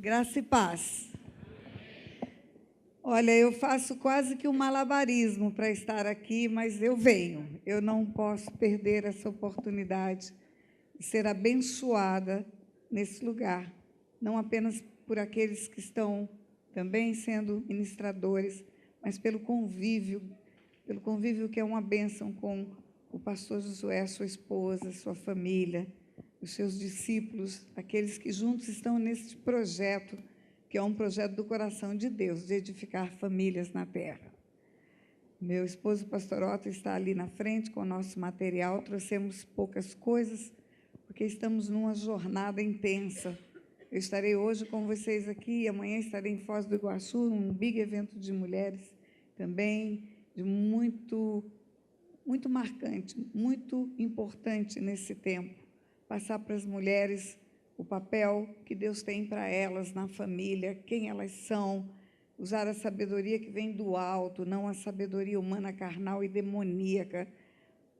Graça e paz. Olha, eu faço quase que um malabarismo para estar aqui, mas eu venho. Eu não posso perder essa oportunidade de ser abençoada nesse lugar, não apenas por aqueles que estão também sendo ministradores, mas pelo convívio que é uma bênção com o pastor Josué, sua esposa, sua família, os seus discípulos, aqueles que juntos estão nesse projeto, que é um projeto do coração de Deus, de edificar famílias na terra. Meu esposo, pastor Otto, está ali na frente com o nosso material. Trouxemos poucas coisas, porque estamos numa jornada intensa. Eu estarei hoje com vocês aqui, e amanhã estarei em Foz do Iguaçu, num big evento de mulheres, também de muito marcante, muito importante nesse tempo. Passar para as mulheres o papel que Deus tem para elas na família, quem elas são, usar a sabedoria que vem do alto, não a sabedoria humana, carnal e demoníaca,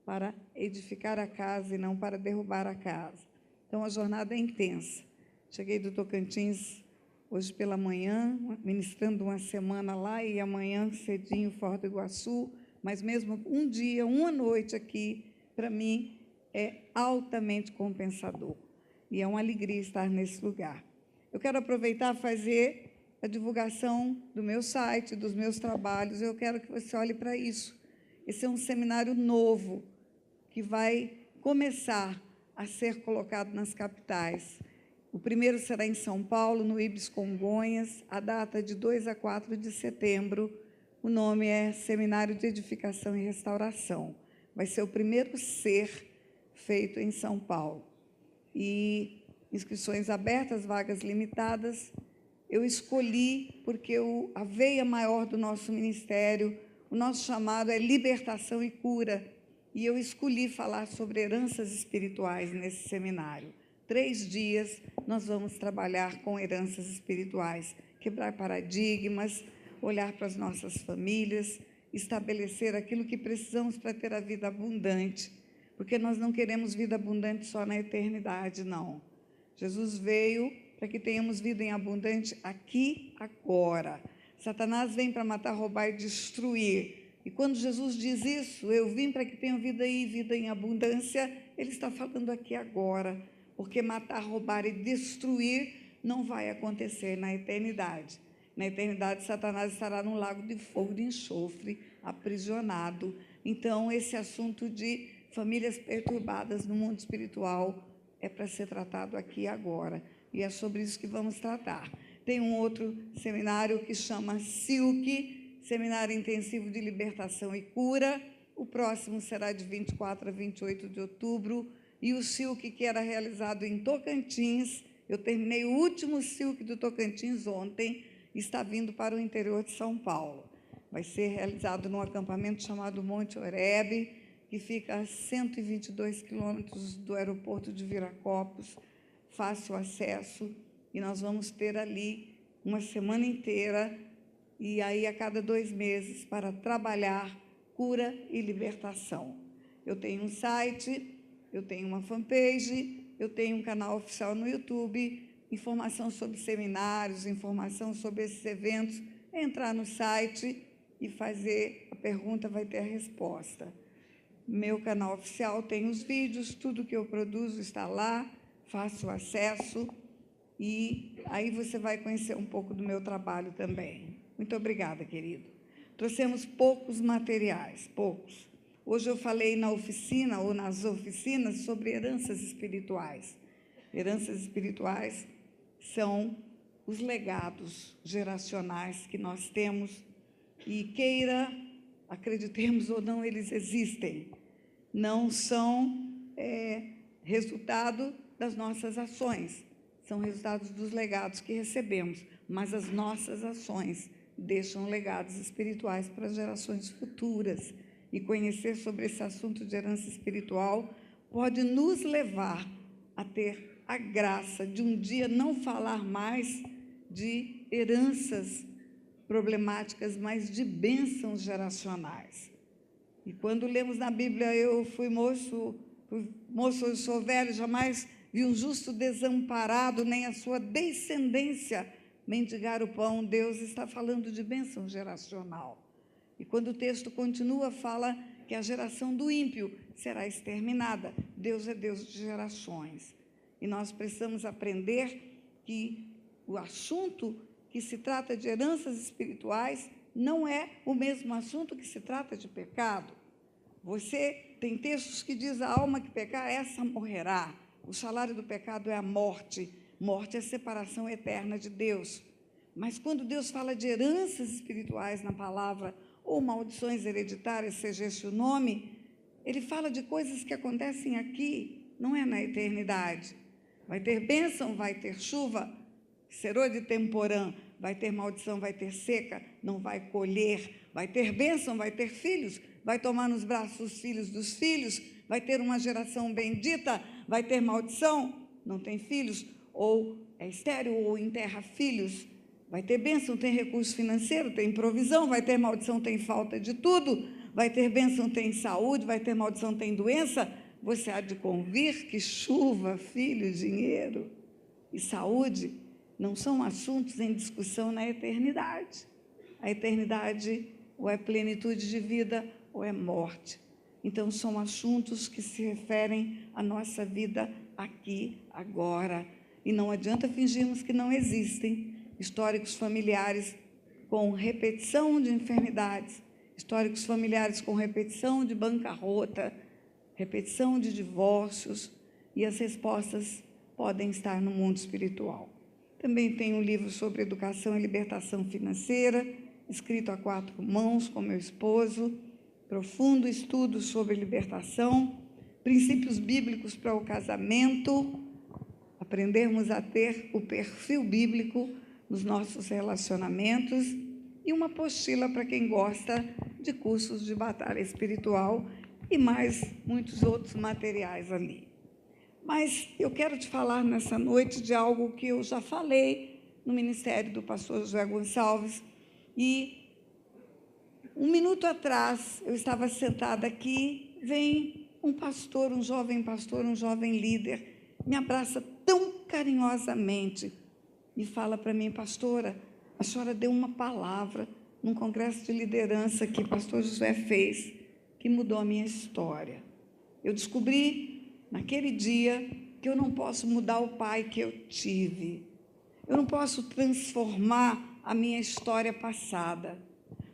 para edificar a casa e não para derrubar a casa. Então, a jornada é intensa. Cheguei do Tocantins hoje pela manhã, ministrando uma semana lá, e amanhã cedinho, Foz do Iguaçu, mas mesmo um dia, uma noite aqui, para mim, é altamente compensador. E é uma alegria estar nesse lugar. Eu quero aproveitar e fazer a divulgação do meu site, dos meus trabalhos. Eu quero que você olhe para isso. Esse é um seminário novo que vai começar a ser colocado nas capitais. O primeiro será em São Paulo, no Ibis Congonhas, a data de 2 a 4 de setembro. O nome é Seminário de Edificação e Restauração. Vai ser o primeiro ser feito em São Paulo. E inscrições abertas, vagas limitadas. Eu escolhi porque a veia maior do nosso ministério, o nosso chamado é libertação e cura. E eu escolhi falar sobre heranças espirituais nesse seminário. 3 dias nós vamos trabalhar com heranças espirituais, quebrar paradigmas, olhar para as nossas famílias, estabelecer aquilo que precisamos para ter a vida abundante, porque nós não queremos vida abundante só na eternidade, não. Jesus veio para que tenhamos vida em abundante aqui, agora. Satanás vem para matar, roubar e destruir. E quando Jesus diz isso, eu vim para que tenham vida aí, vida em abundância, ele está falando aqui agora, porque matar, roubar e destruir não vai acontecer na eternidade. Na eternidade, Satanás estará num lago de fogo de enxofre, aprisionado. Então, esse assunto de famílias perturbadas no mundo espiritual é para ser tratado aqui e agora. E é sobre isso que vamos tratar. Tem um outro seminário que chama SILC, Seminário Intensivo de Libertação e Cura. O próximo será de 24 a 28 de outubro. E o SILC, que era realizado em Tocantins, eu terminei o último SILC do Tocantins ontem, está vindo para o interior de São Paulo. Vai ser realizado num acampamento chamado Monte Oreb, que fica a 122 quilômetros do aeroporto de Viracopos, fácil acesso, e nós vamos ter ali uma semana inteira, e aí a cada 2 meses, para trabalhar cura e libertação. Eu tenho um site, eu tenho uma fanpage, eu tenho um canal oficial no YouTube, informação sobre seminários, informação sobre esses eventos, é entrar no site e fazer a pergunta, vai ter a resposta. Meu canal oficial tem os vídeos, tudo que eu produzo está lá, fácil acesso, e aí você vai conhecer um pouco do meu trabalho também. Muito obrigada, querido. Trouxemos poucos materiais, poucos. Hoje eu falei na oficina, ou nas oficinas, sobre heranças espirituais. Heranças espirituais são os legados geracionais que nós temos, e queira, acreditemos ou não, eles existem. Não são resultado das nossas ações, são resultados dos legados que recebemos, mas as nossas ações deixam legados espirituais para as gerações futuras. E conhecer sobre esse assunto de herança espiritual pode nos levar a ter a graça de um dia não falar mais de heranças problemáticas, mas de bênçãos geracionais. E quando lemos na Bíblia, eu fui moço, hoje sou velho, jamais viu um justo desamparado, nem a sua descendência mendigar o pão. Deus está falando de bênção geracional. E quando o texto continua, fala que a geração do ímpio será exterminada. Deus é Deus de gerações. E nós precisamos aprender que o assunto que se trata de heranças espirituais não é o mesmo assunto que se trata de pecado. Você tem textos que diz: a alma que pecar, essa morrerá. O salário do pecado é a morte. Morte é a separação eterna de Deus. Mas quando Deus fala de heranças espirituais na palavra, ou maldições hereditárias, seja esse o nome, ele fala de coisas que acontecem aqui, não é na eternidade. Vai ter bênção, vai ter chuva, serô de temporã, vai ter maldição, vai ter seca, não vai colher, vai ter bênção, vai ter filhos, vai tomar nos braços os filhos dos filhos, vai ter uma geração bendita, vai ter maldição, não tem filhos, ou é estéril, ou enterra filhos, vai ter bênção, tem recurso financeiro, tem provisão, vai ter maldição, tem falta de tudo, vai ter bênção, tem saúde, vai ter maldição, tem doença. Você há de convir que chuva, filho, dinheiro e saúde não são assuntos em discussão na eternidade. A eternidade ou é plenitude de vida ou é morte. Então, são assuntos que se referem à nossa vida aqui, agora. E não adianta fingirmos que não existem históricos familiares com repetição de enfermidades, históricos familiares com repetição de bancarrota, repetição de divórcios, e as respostas podem estar no mundo espiritual. Também tem um livro sobre educação e libertação financeira, escrito a 4 mãos com meu esposo, profundo estudo sobre libertação, princípios bíblicos para o casamento, aprendermos a ter o perfil bíblico nos nossos relacionamentos, e uma apostila para quem gosta de cursos de batalha espiritual e mais muitos outros materiais ali. Mas eu quero te falar nessa noite de algo que eu já falei no ministério do pastor José Gonçalves, e um minuto atrás eu estava sentada aqui, vem um pastor, um jovem líder, me abraça tão carinhosamente e fala para mim: pastora, a senhora deu uma palavra num congresso de liderança que o pastor José fez, que mudou a minha história. Eu descobri naquele dia que eu não posso mudar o pai que eu tive, eu não posso transformar a minha história passada,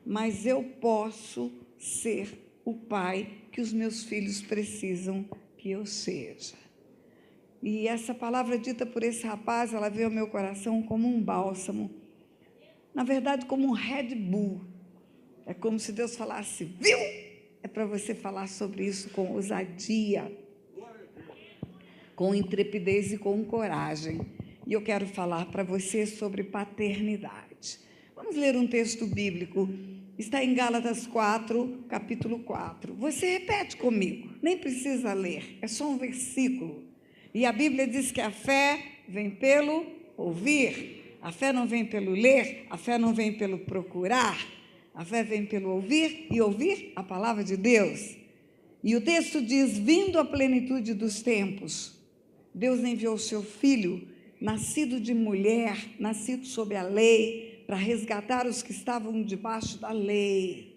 mas eu posso ser o pai que os meus filhos precisam que eu seja. E essa palavra dita por esse rapaz, ela veio ao meu coração como um bálsamo, na verdade como um Red Bull. É como se Deus falasse: viu? É para você falar sobre isso com ousadia, com intrepidez e com coragem. E eu quero falar para você sobre paternidade. Vamos ler um texto bíblico, está em Gálatas 4, capítulo 4. Você repete comigo, nem precisa ler, é só um versículo. E a Bíblia diz que a fé vem pelo ouvir, a fé não vem pelo ler, a fé não vem pelo procurar, a fé vem pelo ouvir, e ouvir a palavra de Deus. E o texto diz: vindo a plenitude dos tempos, Deus enviou seu Filho, nascido de mulher, nascido sob a lei, para resgatar os que estavam debaixo da lei.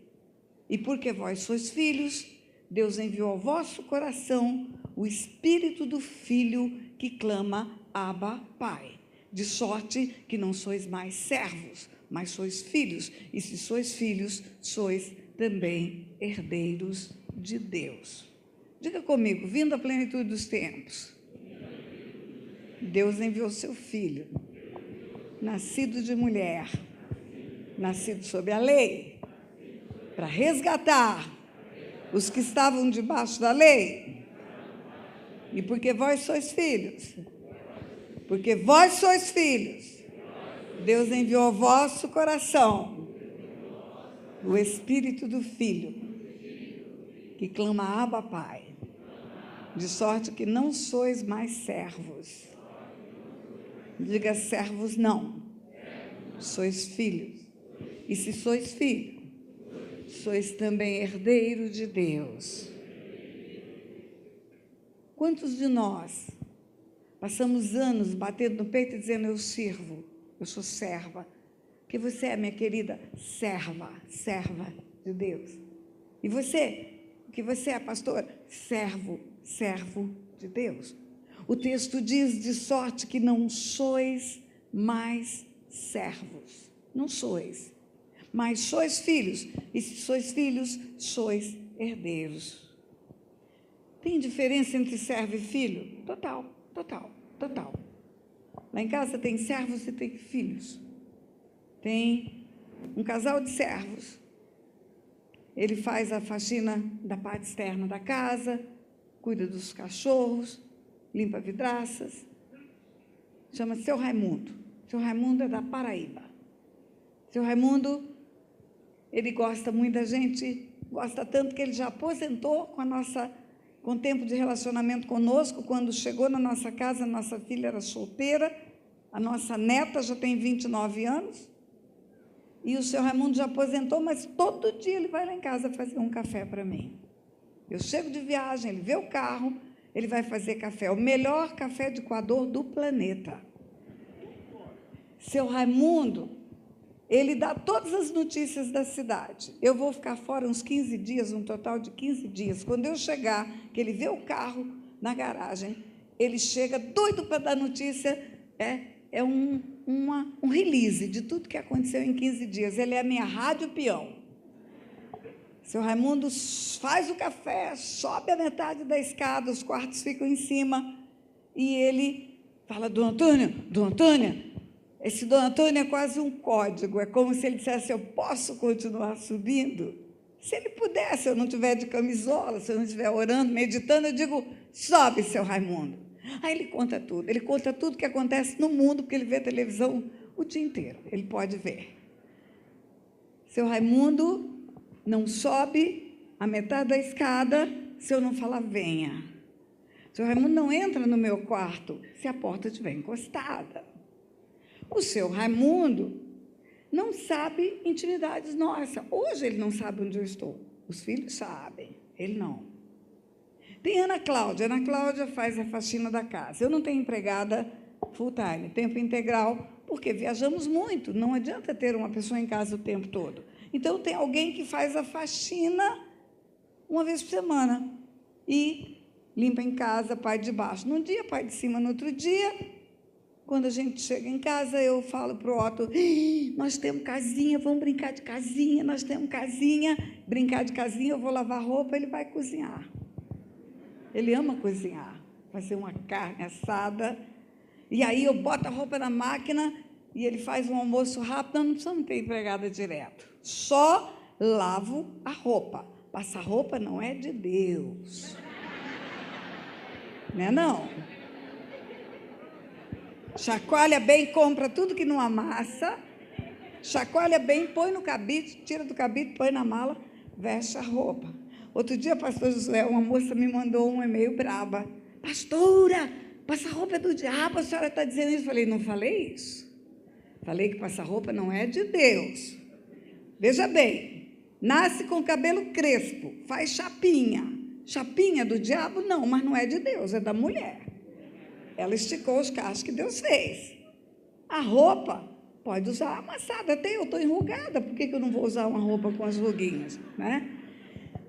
E porque vós sois filhos, Deus enviou ao vosso coração o Espírito do Filho que clama: Abba, Pai. De sorte que não sois mais servos, mas sois filhos. E se sois filhos, sois também herdeiros de Deus. Diga comigo: vindo à plenitude dos tempos, Deus enviou seu Filho, nascido de mulher, nascido sob a lei, para resgatar os que estavam debaixo da lei. E porque vós sois filhos, Deus enviou ao vosso coração o Espírito do Filho, que clama: Abba, Pai. De sorte que não sois mais servos. Diga: servos não, sois filhos. E se sois filhos, sois também herdeiro de Deus. Quantos de nós Passamos anos batendo no peito e dizendo, eu sirvo, eu sou serva. Porque você é, minha querida, serva de Deus. E você, o que você é, pastor? Servo de Deus. O texto diz, de sorte que não sois mais servos. Não sois. Mas sois filhos. E se sois filhos, sois herdeiros. Tem diferença entre servo e filho? Total. Lá em casa tem servos e tem filhos. Tem um casal de servos. Ele faz a faxina da parte externa da casa, cuida dos cachorros, limpa vidraças. Chama Seu Raimundo. Seu Raimundo é da Paraíba. Seu Raimundo, ele gosta muito da gente, gosta tanto que ele já aposentou com tempo de relacionamento conosco. Quando chegou na nossa casa, nossa filha era solteira, a nossa neta já tem 29 anos, e o seu Raimundo já aposentou, mas todo dia ele vai lá em casa fazer um café para mim. Eu chego de viagem, ele vê o carro, ele vai fazer café, o melhor café de coador do planeta. Seu Raimundo, ele dá todas as notícias da cidade. Eu vou ficar fora uns 15 dias, um total de 15 dias. Quando eu chegar, que ele vê o carro na garagem, ele chega doido para dar notícia, é um release de tudo que aconteceu em 15 dias. Ele é a minha rádio peão. Seu Raimundo faz o café, sobe a metade da escada, os quartos ficam em cima, e ele fala, Dona Antônia, esse Dona Antônia é quase um código, é como se ele dissesse, eu posso continuar subindo? Se ele pudesse, se eu não estiver de camisola, se eu não estiver orando, meditando, eu digo, sobe, seu Raimundo. Aí ele conta tudo que acontece no mundo, porque ele vê televisão o dia inteiro, ele pode ver. Seu Raimundo não sobe a metade da escada se eu não falar, venha. Seu Raimundo não entra no meu quarto se a porta estiver encostada. O seu Raimundo não sabe intimidades nossas. Hoje ele não sabe onde eu estou. Os filhos sabem, ele não. Tem Ana Cláudia. Ana Cláudia faz a faxina da casa. Eu não tenho empregada full time, tempo integral, porque viajamos muito. Não adianta ter uma pessoa em casa o tempo todo. Então, tem alguém que faz a faxina uma vez por semana. E limpa em casa, pai de baixo num dia, pai de cima no outro dia. Quando a gente chega em casa, eu falo para o Otto, nós temos casinha, vamos brincar de casinha, nós temos casinha. Brincar de casinha, eu vou lavar roupa, ele vai cozinhar. Ele ama cozinhar, fazer uma carne assada. E aí eu boto a roupa na máquina e ele faz um almoço rápido. Não precisamos ter empregada direto. Só lavo a roupa. Passar roupa não é de Deus. Não é não? Chacoalha bem, compra tudo que não amassa. Chacoalha bem, põe no cabide, tira do cabide, põe na mala, veste a roupa. Outro dia, pastor Josué, uma moça me mandou um e-mail brava. Pastora, passar roupa é do diabo, a senhora está dizendo isso? Falei, não falei isso. Falei que passar roupa não é de Deus. Veja bem, nasce com cabelo crespo, faz chapinha. Chapinha do diabo? Não, mas não é de Deus, é da mulher. Ela esticou os cachos que Deus fez. A roupa pode usar amassada. Até eu estou enrugada, por que eu não vou usar uma roupa com as ruguinhas, né?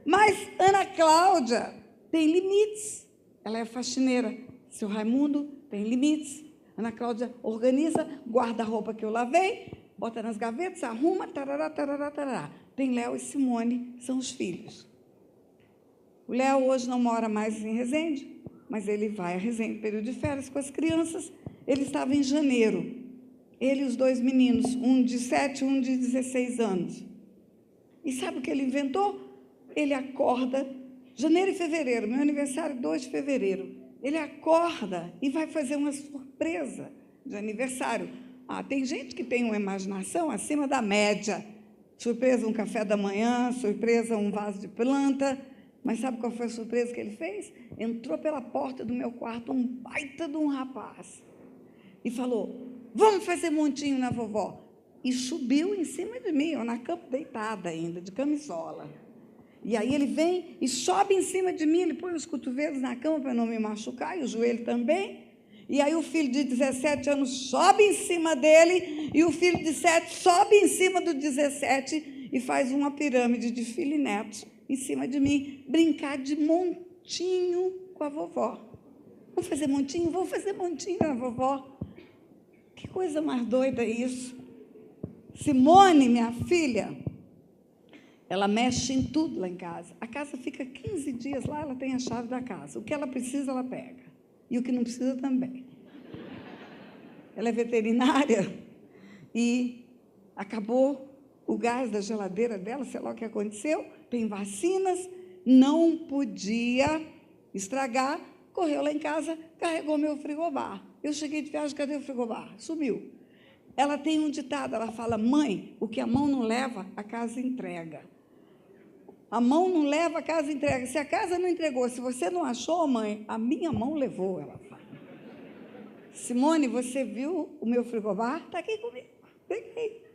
Mas Ana Cláudia tem limites. Ela é faxineira. Seu Raimundo tem limites. Ana Cláudia organiza, guarda a roupa que eu lavei, bota nas gavetas, arruma, tarará, tarará, tarará. Tem Léo e Simone, são os filhos. O Léo hoje não mora mais em Resende, mas ele vai a Resende, período de férias com as crianças. Ele estava em janeiro. Ele e os dois meninos, um de 7 e um de 16 anos. E sabe o que ele inventou? Ele acorda, janeiro e fevereiro, meu aniversário 2 de fevereiro. Ele acorda e vai fazer uma surpresa de aniversário. Tem gente que tem uma imaginação acima da média. Surpresa um café da manhã, surpresa um vaso de planta. Mas sabe qual foi a surpresa que ele fez? Entrou pela porta do meu quarto um baita de um rapaz e falou, vamos fazer montinho na vovó. E subiu em cima de mim, eu na cama deitada ainda, de camisola. E aí ele vem e sobe em cima de mim, ele põe os cotovelos na cama para não me machucar, e o joelho também, E aí o filho de 17 anos sobe em cima dele, e o filho de 7 sobe em cima do 17 e faz uma pirâmide de filho e netos em cima de mim, brincar de montinho com a vovó. Vamos fazer montinho? Vamos fazer montinho com a vovó. Que coisa mais doida isso. Simone, minha filha, ela mexe em tudo lá em casa. A casa fica 15 dias lá, ela tem a chave da casa. O que ela precisa, ela pega. E o que não precisa, também. Ela é veterinária e acabou o gás da geladeira dela, sei lá o que aconteceu, tem vacinas, não podia estragar, correu lá em casa, carregou meu frigobar. Eu cheguei de viagem, cadê o frigobar? Sumiu. Ela tem um ditado, ela fala: mãe, o que a mão não leva, a casa entrega. A mão não leva, a casa entrega. Se a casa não entregou, se você não achou, mãe, a minha mão levou, ela fala. Simone, você viu o meu frigobar? Está aqui comigo. Peguei.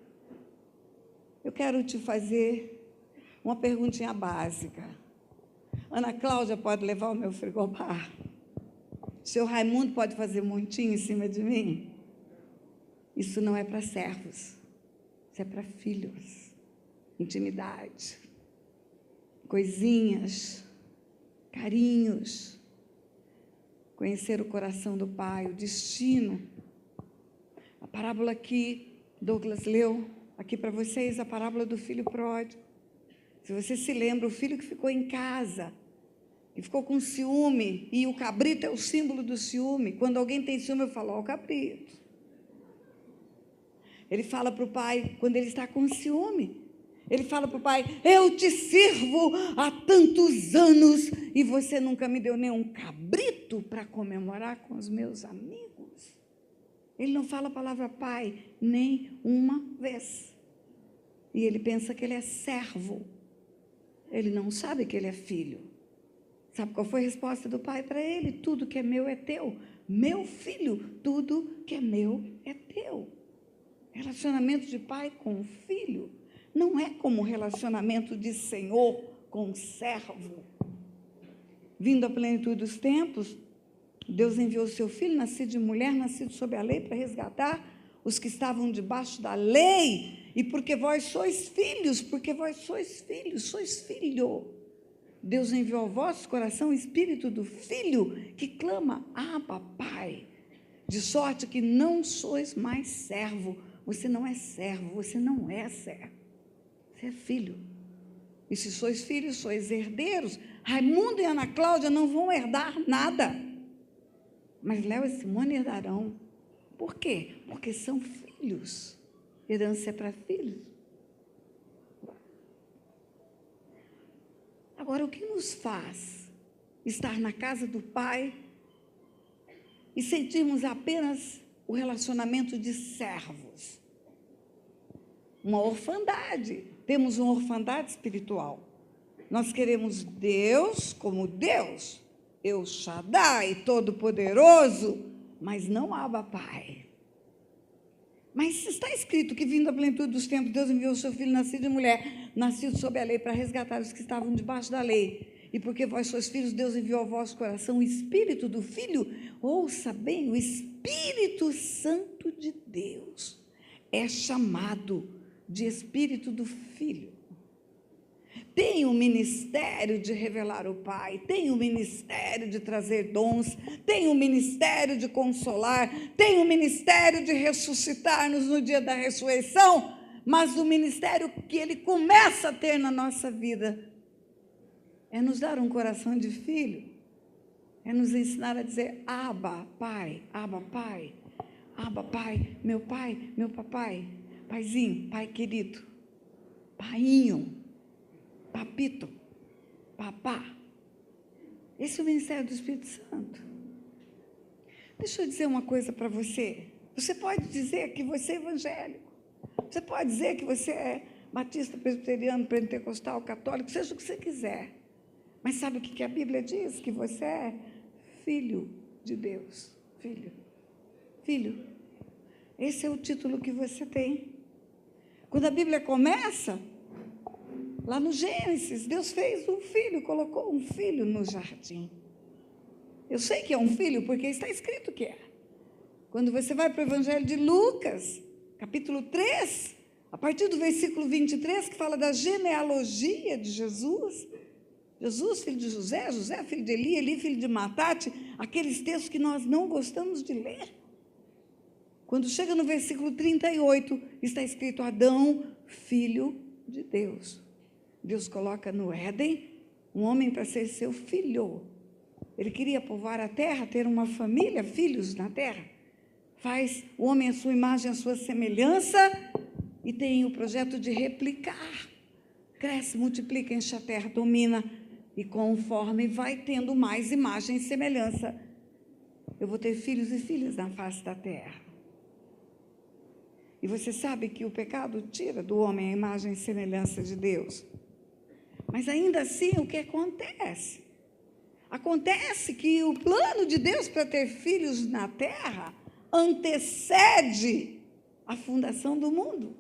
Eu quero te fazer uma perguntinha básica. Ana Cláudia pode levar o meu frigobar? Seu Raimundo pode fazer montinho em cima de mim? Isso não é para servos, isso é para filhos. Intimidade, coisinhas, carinhos, conhecer o coração do Pai, o destino. A parábola que Douglas leu aqui para vocês, a parábola do filho pródigo. Se você se lembra, o filho que ficou em casa, que ficou com ciúme, e o cabrito é o símbolo do ciúme. Quando alguém tem ciúme, eu falo: ó, o cabrito. Ele fala para o pai, quando ele está com ciúme, ele fala para o pai: eu te sirvo há tantos anos e você nunca me deu nenhum cabrito para comemorar com os meus amigos. Ele não fala a palavra pai nem uma vez. E ele pensa que ele é servo. Ele não sabe que ele é filho. Sabe qual foi a resposta do pai para ele? Tudo que é meu é teu. Meu filho, tudo que é meu é teu. Relacionamento de pai com filho não é como relacionamento de senhor com servo. Vindo à plenitude dos tempos, Deus enviou o seu filho, nascido de mulher, nascido sob a lei, para resgatar os que estavam debaixo da lei. E porque vós sois filhos, sois filho. Deus enviou ao vosso coração o espírito do filho que clama: Abba, Pai. De sorte que não sois mais servo. Você não é servo, você não é servo. Você é filho. E se sois filhos, sois herdeiros. Raimundo e Ana Cláudia não vão herdar nada. Mas Léo e Simone herdarão. Por quê? Porque são filhos. Herança é para filhos. Agora, o que nos faz estar na casa do Pai e sentirmos apenas o relacionamento de servos? Uma orfandade. Temos uma orfandade espiritual. Nós queremos Deus como Deus, El Shaddai, Todo-Poderoso, mas não Abba, Pai. Mas está escrito que, vindo à plenitude dos tempos, Deus enviou o seu Filho, nascido de mulher, nascido sob a lei, para resgatar os que estavam debaixo da lei. E porque vós sois filhos, Deus enviou ao vosso coração o Espírito do Filho. Ouça bem, o Espírito Santo de Deus é chamado de Espírito do Filho. Tem o ministério de revelar o Pai, tem o ministério de trazer dons, tem o ministério de consolar, tem o ministério de ressuscitar-nos no dia da ressurreição, mas o ministério que ele começa a ter na nossa vida é nos dar um coração de filho, é nos ensinar a dizer: Abba, Pai, Abba, Pai, Abba, Pai, meu papai, paizinho, pai querido, painho, papito, papá. Esse é o ministério do Espírito Santo. Deixa eu dizer uma coisa para você. Você pode dizer que você é evangélico. Você pode dizer que você é batista, presbiteriano, pentecostal, católico, seja o que você quiser. Mas sabe o que a Bíblia diz? Que você é filho de Deus. Filho. Filho. Esse é o título que você tem. Quando a Bíblia começa, lá no Gênesis, Deus fez um filho, colocou um filho no jardim. Eu sei que é um filho, porque está escrito que é. Quando você vai para o Evangelho de Lucas, capítulo 3, a partir do versículo 23, que fala da genealogia de Jesus, Jesus, filho de José, José, filho de Eli, Eli, filho de Matate, aqueles textos que nós não gostamos de ler. Quando chega no versículo 38, está escrito Adão, filho de Deus. Deus coloca no Éden um homem para ser seu filho. Ele queria povoar a terra, ter uma família, filhos na terra. Faz o homem à sua imagem, à sua semelhança, e tem o projeto de replicar. Cresce, multiplica, enche a terra, domina, e conforme vai tendo mais imagem e semelhança, eu vou ter filhos e filhas na face da terra. E você sabe que o pecado tira do homem a imagem e semelhança de Deus. Mas ainda assim, o que acontece? Acontece que o plano de Deus para ter filhos na terra antecede a fundação do mundo.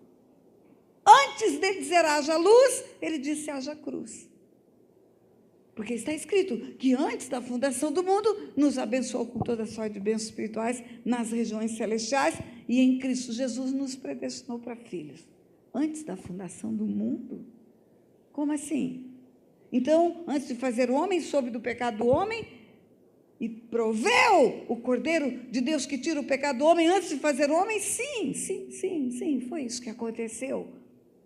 Antes dele dizer haja luz, ele disse haja cruz. Porque está escrito que antes da fundação do mundo, nos abençoou com toda sorte de bênçãos espirituais nas regiões celestiais, e em Cristo Jesus nos predestinou para filhos. Antes da fundação do mundo? Como assim? Então, antes de fazer o homem, soube do pecado do homem, e proveu o Cordeiro de Deus que tira o pecado do homem antes de fazer o homem? Sim, foi isso que aconteceu.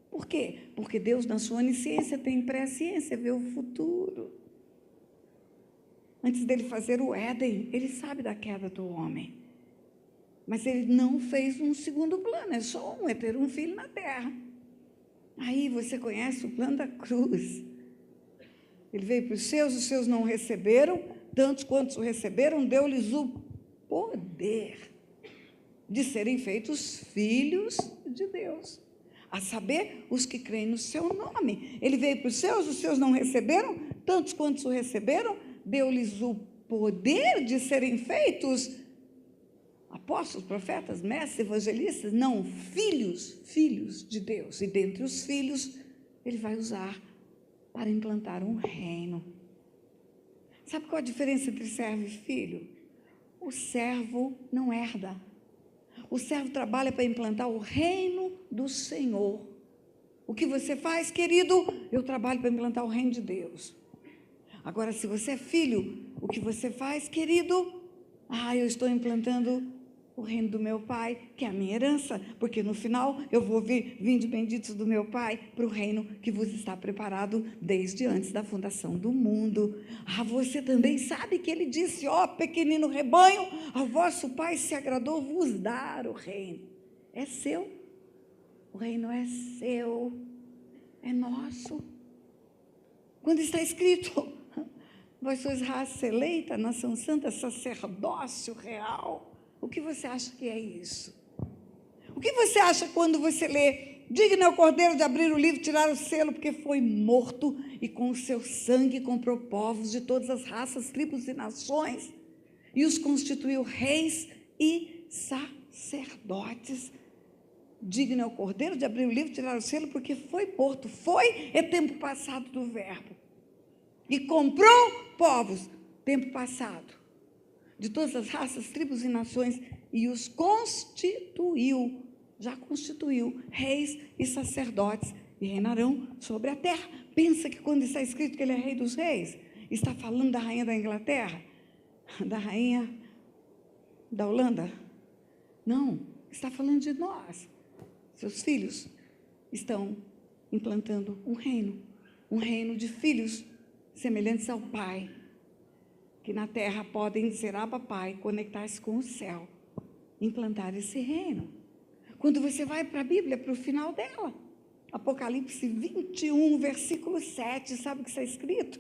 Por quê? Porque Deus, na sua onisciência, tem presciência, vê o futuro. Antes dele fazer o Éden, ele sabe da queda do homem. Mas ele não fez um segundo plano, é só um, é ter um filho na terra. Aí você conhece o plano da cruz. Ele veio para os seus não receberam, tantos quantos o receberam, deu-lhes o poder de serem feitos filhos de Deus. A saber, os que creem no seu nome. Ele veio para os seus não receberam, tantos quantos o receberam, deu-lhes o poder de serem feitos apóstolos, profetas, mestres, evangelistas, não, filhos de Deus. E dentre os filhos, ele vai usar para implantar um reino. Sabe qual a diferença entre servo e filho? O servo não herda. O servo trabalha para implantar o reino do Senhor. O que você faz, querido? Eu trabalho para implantar o reino de Deus. Agora, se você é filho, o que você faz, querido? Eu estou implantando o reino do meu Pai, que é a minha herança, porque no final eu vou vinde benditos do meu Pai para o reino que vos está preparado desde antes da fundação do mundo. Você também sabe que ele disse, pequenino rebanho, ao vosso Pai se agradou vos dar o reino. É seu, o reino é seu, é nosso. Quando está escrito, vós sois raça eleita, nação santa, sacerdócio real. O que você acha que é isso? O que você acha quando você lê, digno é o Cordeiro de abrir o livro, tirar o selo, porque foi morto e com o seu sangue comprou povos de todas as raças, tribos e nações, e os constituiu reis e sacerdotes. Digno é o Cordeiro de abrir o livro, tirar o selo, porque foi morto. Foi é tempo passado do verbo. E comprou povos, tempo passado, de todas as raças, tribos e nações, e os constituiu, já constituiu, reis e sacerdotes, e reinarão sobre a terra. Pensa que quando está escrito que ele é rei dos reis, está falando da rainha da Inglaterra, da rainha da Holanda? Não, está falando de nós. Seus filhos estão implantando um reino de filhos semelhantes ao Pai, que na terra podem ser Abba Pai, conectar-se com o céu, implantar esse reino. Quando você vai para a Bíblia, para o final dela, Apocalipse 21, versículo 7, sabe o que está escrito?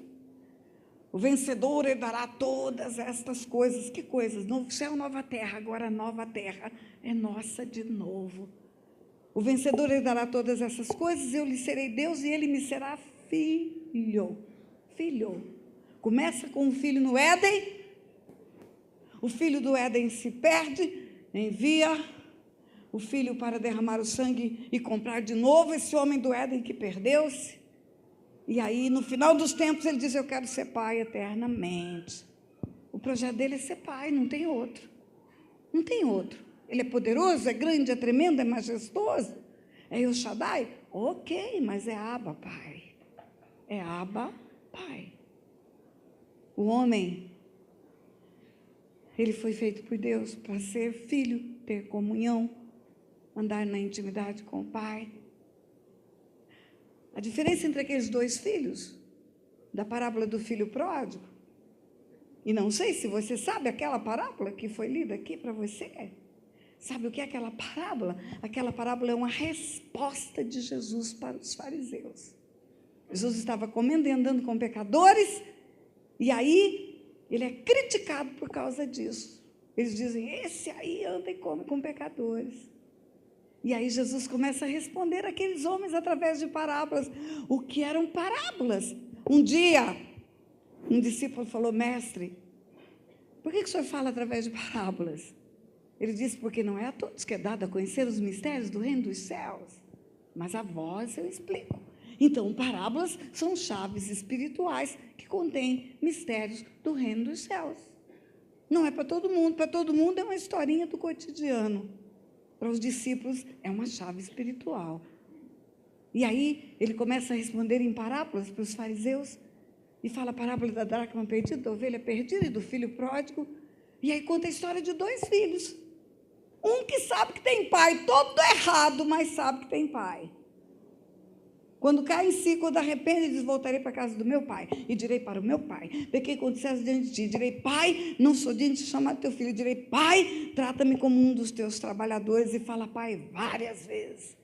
O vencedor herdará todas estas coisas. Que coisas? Novo céu, nova terra. Agora a nova terra é nossa de novo. O vencedor herdará todas essas coisas, eu lhe serei Deus e ele me será filho. Começa com um filho no Éden, o filho do Éden se perde, envia o filho para derramar o sangue e comprar de novo esse homem do Éden que perdeu-se, e aí no final dos tempos ele diz, eu quero ser pai eternamente. O projeto dele é ser pai, não tem outro. Não tem outro. Ele é poderoso, é grande, é tremendo, é majestoso. É El Shaddai? Ok, mas é Abba, Pai. É Abba, Pai. O homem, ele foi feito por Deus para ser filho, ter comunhão, andar na intimidade com o Pai. A diferença entre aqueles dois filhos, da parábola do filho pródigo, e não sei se você sabe aquela parábola que foi lida aqui para você. Sabe o que é aquela parábola? Aquela parábola é uma resposta de Jesus para os fariseus. Jesus estava comendo e andando com pecadores, e aí ele é criticado por causa disso. Eles dizem, esse aí anda e come com pecadores. E aí Jesus começa a responder àqueles homens através de parábolas. O que eram parábolas? Um dia, um discípulo falou, mestre, por que o senhor fala através de parábolas? Ele disse, porque não é a todos que é dado a conhecer os mistérios do reino dos céus, mas a vós eu explico. Então, parábolas são chaves espirituais que contêm mistérios do reino dos céus. Não é para todo mundo é uma historinha do cotidiano. Para os discípulos é uma chave espiritual. E aí ele começa a responder em parábolas para os fariseus, e fala a parábola da dracma perdida, da ovelha perdida e do filho pródigo, e aí conta a história de dois filhos. Um que sabe que tem pai, todo errado, mas sabe que tem pai. Quando cai em si, quando arrepende, diz, voltarei para a casa do meu pai, e direi para o meu pai, pequei contra César diante de ti, direi, pai, não sou digno de chamar teu filho, direi, pai, trata-me como um dos teus trabalhadores, e fala, pai, várias vezes.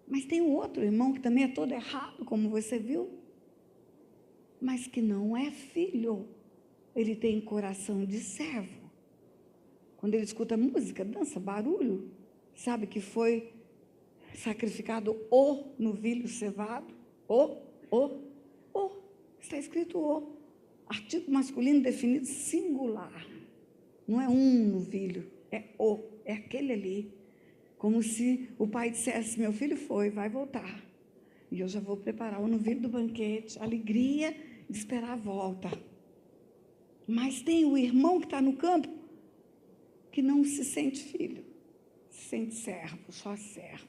Mas tem um outro irmão que também é todo errado, como você viu, mas que não é filho, ele tem coração de servo. Quando ele escuta música, dança, barulho, sabe que foi sacrificado o novilho cevado, está escrito o, artigo masculino definido singular, não é um novilho, é aquele ali, como se o pai dissesse, meu filho foi, vai voltar, e eu já vou preparar o novilho do banquete, alegria de esperar a volta. Mas tem o irmão que está no campo, que não se sente filho, se sente servo, só servo.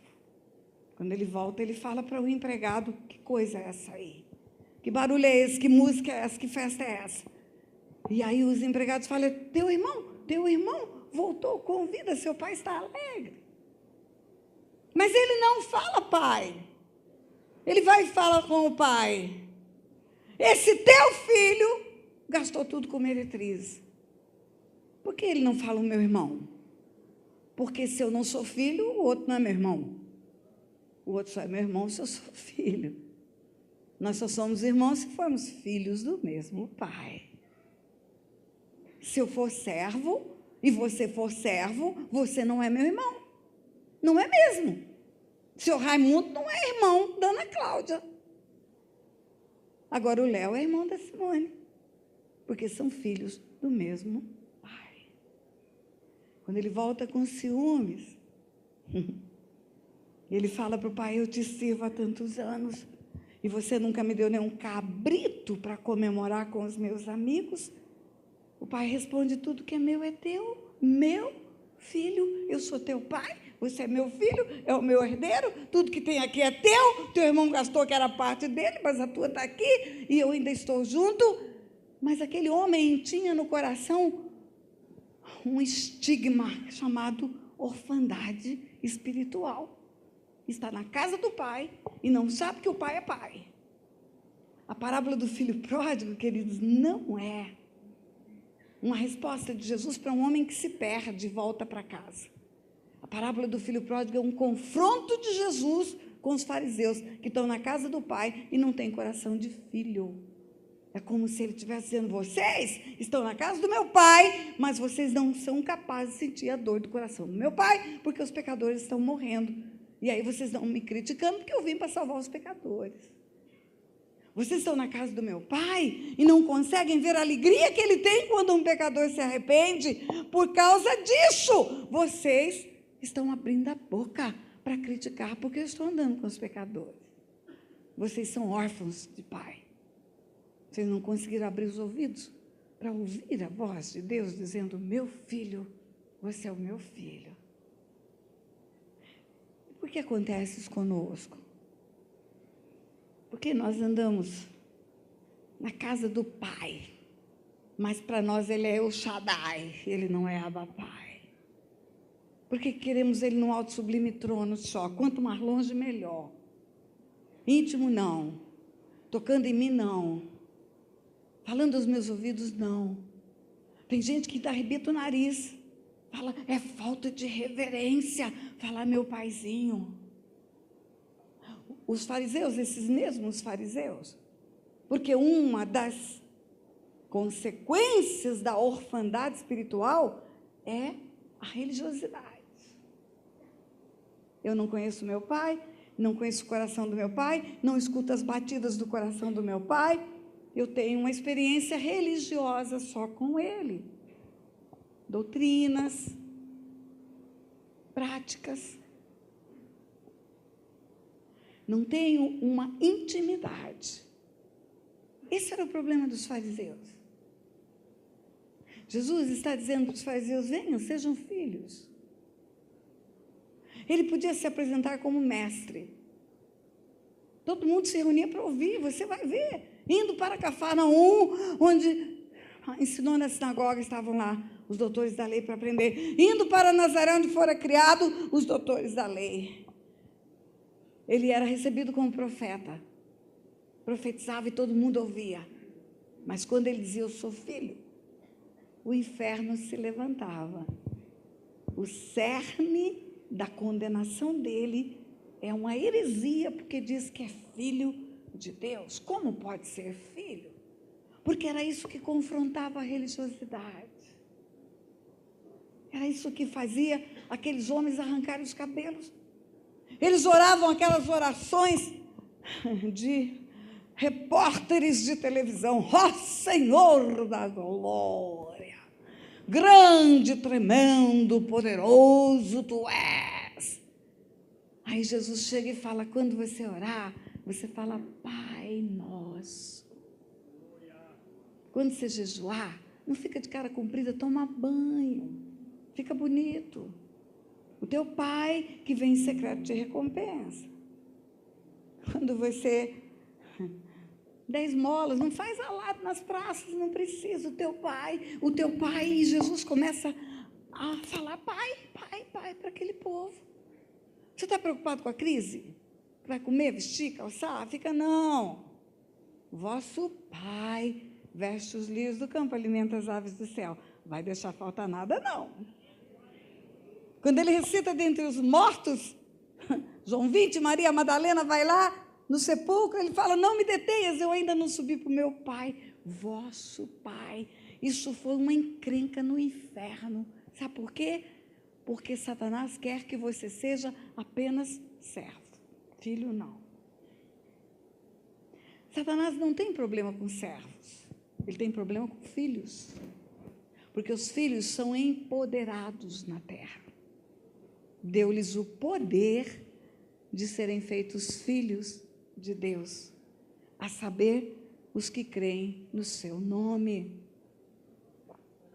Quando ele volta, ele fala para o empregado, que coisa é essa aí? Que barulho é esse? Que música é essa? Que festa é essa? E aí os empregados falam, teu irmão voltou com vida, seu pai está alegre. Mas ele não fala pai. Ele vai e fala com o pai, esse teu filho gastou tudo com meretriz. Por que ele não fala o meu irmão? Porque se eu não sou filho, o outro não é meu irmão. O outro só é meu irmão se eu sou filho. Nós só somos irmãos se formos filhos do mesmo pai. Se eu for servo e você for servo, você não é meu irmão. Não é mesmo. Seu Raimundo não é irmão da Ana Cláudia. Agora o Léo é irmão da Simone, porque são filhos do mesmo pai. Quando ele volta com ciúmes, ele fala para o pai, eu te sirvo há tantos anos, e você nunca me deu nenhum cabrito para comemorar com os meus amigos. O pai responde, tudo que é meu é teu, meu filho, eu sou teu pai, você é meu filho, é o meu herdeiro, tudo que tem aqui é teu irmão gastou que era parte dele, mas a tua está aqui, e eu ainda estou junto. Mas aquele homem tinha no coração um estigma chamado orfandade espiritual. Está na casa do pai e não sabe que o pai é pai. A parábola do filho pródigo, queridos, não é uma resposta de Jesus para um homem que se perde e volta para casa. A parábola do filho pródigo é um confronto de Jesus com os fariseus que estão na casa do pai e não têm coração de filho. É como se ele estivesse dizendo, vocês estão na casa do meu pai, mas vocês não são capazes de sentir a dor do coração do meu pai, porque os pecadores estão morrendo. E aí vocês estão me criticando porque eu vim para salvar os pecadores. Vocês estão na casa do meu pai e não conseguem ver a alegria que ele tem quando um pecador se arrepende. Por causa disso, vocês estão abrindo a boca para criticar porque eu estou andando com os pecadores. Vocês são órfãos de pai. Vocês não conseguiram abrir os ouvidos para ouvir a voz de Deus dizendo, meu filho, você é o meu filho. Por que acontece isso conosco? Porque nós andamos na casa do Pai, mas para nós ele é o Shaddai, ele não é Abba Pai. Porque queremos ele num alto sublime trono só, quanto mais longe melhor. Íntimo não, tocando em mim não, falando aos meus ouvidos não. Tem gente que arrebita o nariz, fala, é falta de reverência, falar meu paizinho. Os fariseus, esses mesmos fariseus, porque uma das consequências da orfandade espiritual é a religiosidade. Eu não conheço meu pai, não conheço o coração do meu pai, não escuto as batidas do coração do meu pai, eu tenho uma experiência religiosa só com ele. Doutrinas, práticas. Não tenho uma intimidade. Esse era o problema dos fariseus. Jesus está dizendo para os fariseus, venham, sejam filhos. Ele podia se apresentar como mestre. Todo mundo se reunia para ouvir, você vai ver. Indo para Cafarnaum, onde ensinou na sinagoga, estavam lá os doutores da lei para aprender. Indo para Nazaré, onde fora criado, os doutores da lei. Ele era recebido como profeta. Profetizava e todo mundo ouvia. Mas quando ele dizia, eu sou filho, o inferno se levantava. O cerne da condenação dele é uma heresia, porque diz que é filho de Deus. Como pode ser filho? Porque era isso que confrontava a religiosidade. Era isso que fazia aqueles homens arrancarem os cabelos. Eles oravam aquelas orações de repórteres de televisão. Ó Senhor da glória, grande, tremendo, poderoso tu és. Aí Jesus chega e fala, quando você orar, você fala, Pai nosso. Quando você jejuar, não fica de cara comprida, toma banho, fica bonito. O teu pai que vem em secreto te recompensa. Quando você 10 molas, não faz alado nas praças, não precisa. O teu pai, e Jesus começa a falar pai para aquele povo. Você está preocupado com a crise? Vai comer, vestir, calçar? Fica não. Vosso pai veste os lírios do campo, alimenta as aves do céu. Vai deixar faltar nada, não. Quando ele ressuscita dentre os mortos, João 20, Maria Madalena vai lá no sepulcro, ele fala, não me detenhas, eu ainda não subi para o meu pai, vosso pai. Isso foi uma encrenca no inferno. Sabe por quê? Porque Satanás quer que você seja apenas servo. Filho, não. Satanás não tem problema com servos, ele tem problema com filhos. Porque os filhos são empoderados na terra. Deu-lhes o poder de serem feitos filhos de Deus, a saber, os que creem no seu nome.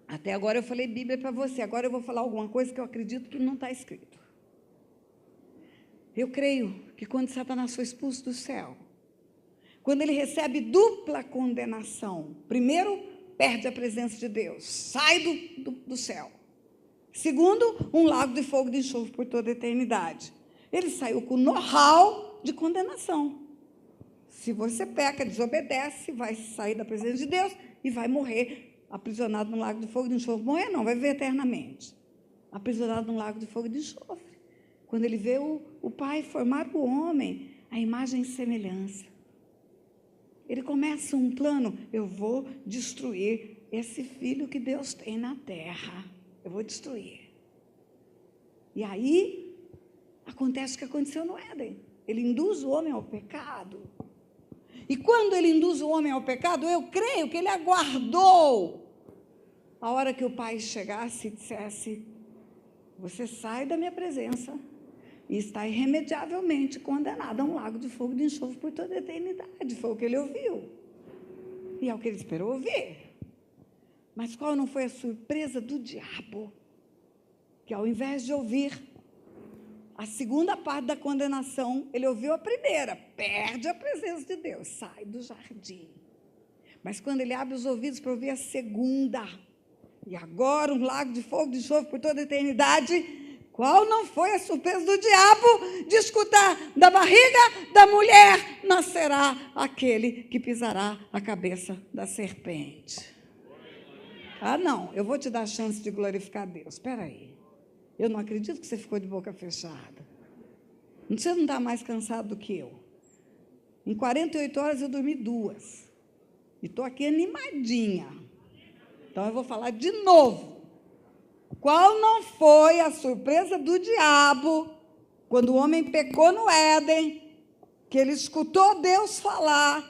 Até agora eu falei Bíblia para você, agora eu vou falar alguma coisa que eu acredito que não está escrito. Eu creio que quando Satanás foi expulso do céu, quando ele recebe dupla condenação, primeiro, perde a presença de Deus, sai do céu. Segundo, um lago de fogo de enxofre por toda a eternidade. Ele saiu com know-how de condenação. Se você peca, desobedece, vai sair da presença de Deus e vai morrer aprisionado no lago de fogo de enxofre. Morrer não, vai viver eternamente. Aprisionado no lago de fogo de enxofre. Quando ele vê o Pai formar o homem, a imagem e semelhança. Ele começa um plano, eu vou destruir esse filho que Deus tem na terra. Eu vou destruir. E aí, acontece o que aconteceu no Éden. Ele induz o homem ao pecado. E quando ele induz o homem ao pecado, eu creio que ele aguardou a hora que o pai chegasse e dissesse, você sai da minha presença e está irremediavelmente condenado a um lago de fogo de enxofre por toda a eternidade. Foi o que ele ouviu. E é o que ele esperou ouvir. Mas qual não foi a surpresa do diabo? que ao invés de ouvir a segunda parte da condenação, ele ouviu a primeira, perde a presença de Deus, sai do jardim. Mas quando ele abre os ouvidos para ouvir a segunda, e agora um lago de fogo de enxofre por toda a eternidade, qual não foi a surpresa do diabo de escutar: da barriga da mulher nascerá aquele que pisará a cabeça da serpente. Ah, não, eu vou te dar a chance de glorificar Deus. Espera aí. Eu não acredito que você ficou de boca fechada. Você não está mais cansado do que eu. Em 48 horas eu dormi 2. E estou aqui animadinha. Então eu vou falar de novo. Qual não foi a surpresa do diabo quando o homem pecou no Éden, que ele escutou Deus falar: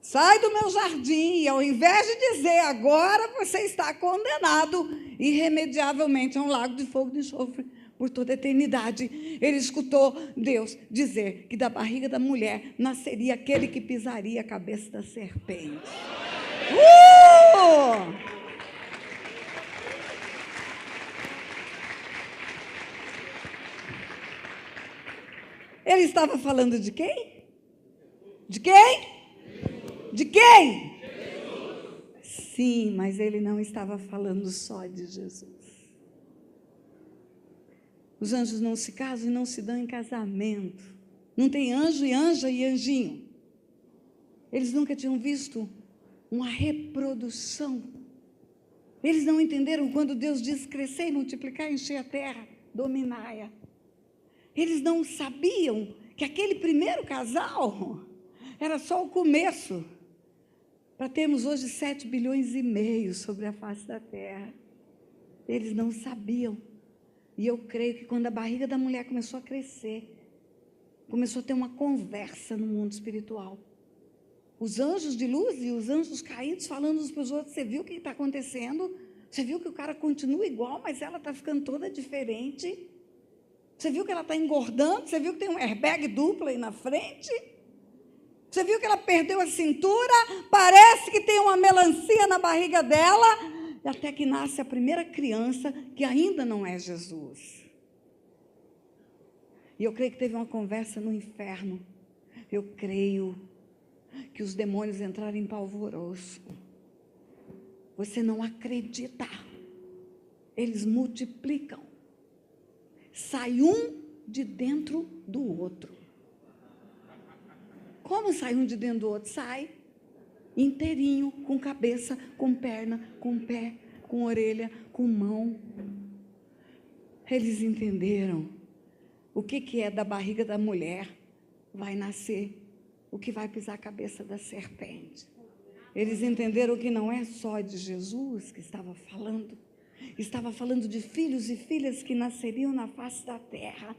sai do meu jardim, e ao invés de dizer: agora você está condenado irremediavelmente a um lago de fogo de enxofre por toda a eternidade, ele escutou Deus dizer que da barriga da mulher nasceria aquele que pisaria a cabeça da serpente. Ele estava falando de quem? De quem? De quem? Sim, mas ele não estava falando só de Jesus. Os anjos não se casam e não se dão em casamento. Não tem anjo e anja e anjinho. Eles nunca tinham visto uma reprodução. Eles não entenderam quando Deus diz: crescer e multiplicar, encher a terra, dominai-a. Eles não sabiam que aquele primeiro casal era só o começo para termos hoje 7,5 bilhões sobre a face da terra. Eles não sabiam. E eu creio que quando a barriga da mulher começou a crescer, começou a ter uma conversa no mundo espiritual. Os anjos de luz e os anjos caídos falando uns para os outros: você viu o que está acontecendo? Você viu que o cara continua igual, mas ela está ficando toda diferente? Você viu que ela está engordando? Você viu que tem um airbag duplo aí na frente? Você viu que ela perdeu a cintura? Parece que tem uma melancia na barriga dela. Até que nasce a primeira criança, que ainda não é Jesus. E eu creio que teve uma conversa no inferno. Eu creio que os demônios entraram em polvoroço. Você não acredita. Eles multiplicam. Sai um de dentro do outro. Como sai um de dentro do outro? Sai inteirinho, com cabeça, com perna, com pé, com orelha, com mão. Eles entenderam o que é da barriga da mulher. Vai nascer o que vai pisar a cabeça da serpente. Eles entenderam que não é só de Jesus que estava falando de filhos e filhas que nasceriam na face da terra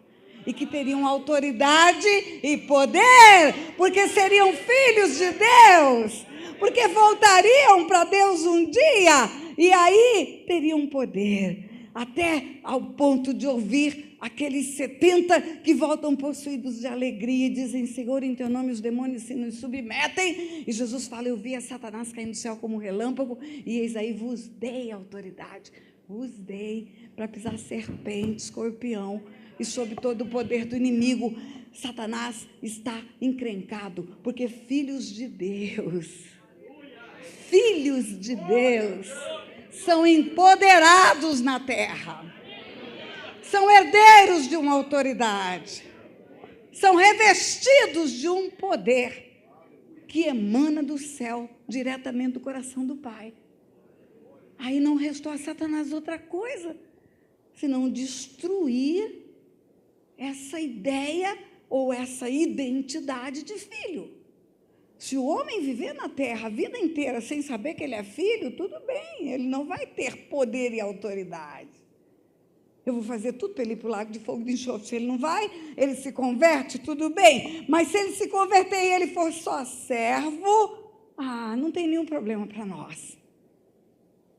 e que teriam autoridade e poder, porque seriam filhos de Deus, porque voltariam para Deus um dia e aí teriam poder, até ao ponto de ouvir aqueles 70 que voltam possuídos de alegria e dizem: Senhor, em teu nome os demônios se nos submetem. E Jesus fala: eu vi a Satanás cair do céu como relâmpago, e eis aí vos dei autoridade, vos dei para pisar serpente, escorpião e sob todo o poder do inimigo. Satanás está encrencado, porque filhos de Deus são empoderados na terra, são herdeiros de uma autoridade, são revestidos de um poder que emana do céu, diretamente do coração do Pai. Aí não restou a Satanás outra coisa, senão destruir essa ideia ou essa identidade de filho. Se o homem viver na terra a vida inteira sem saber que ele é filho, tudo bem, ele não vai ter poder e autoridade. Eu vou fazer tudo para ele ir para o lago de fogo de enxofre. Se ele não vai, ele se converte, tudo bem. Mas se ele se converter e ele for só servo, não tem nenhum problema para nós.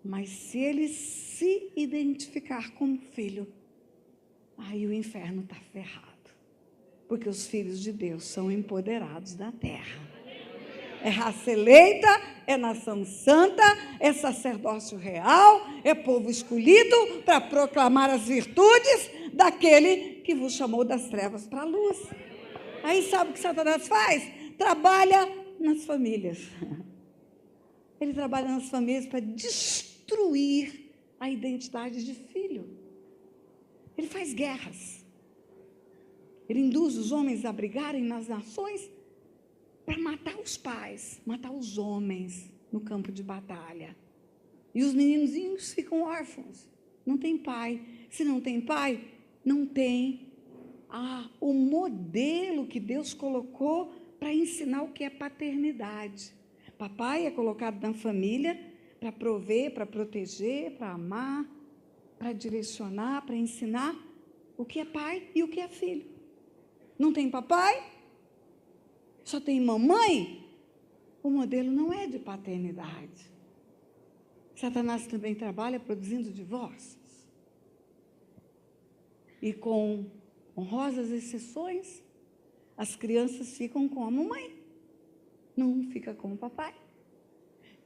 Mas se ele se identificar como filho, aí o inferno está ferrado. Porque os filhos de Deus são empoderados da terra. É raça eleita, é nação santa, é sacerdócio real, é povo escolhido para proclamar as virtudes daquele que vos chamou das trevas para a luz. Aí sabe o que Satanás faz? Trabalha nas famílias. Ele trabalha nas famílias para destruir a identidade de filho. Ele faz guerras. Ele induz os homens a brigarem nas nações para matar os pais, matar os homens no campo de batalha. E os meninozinhos ficam órfãos, não tem pai. Se não tem pai, não tem o modelo que Deus colocou para ensinar o que é paternidade. Papai é colocado na família para prover, para proteger, para amar, para direcionar, para ensinar o que é pai e o que é filho. Não tem papai? Só tem mamãe? O modelo não é de paternidade. Satanás também trabalha produzindo divórcios. E com honrosas exceções, as crianças ficam com a mamãe, não fica com o papai.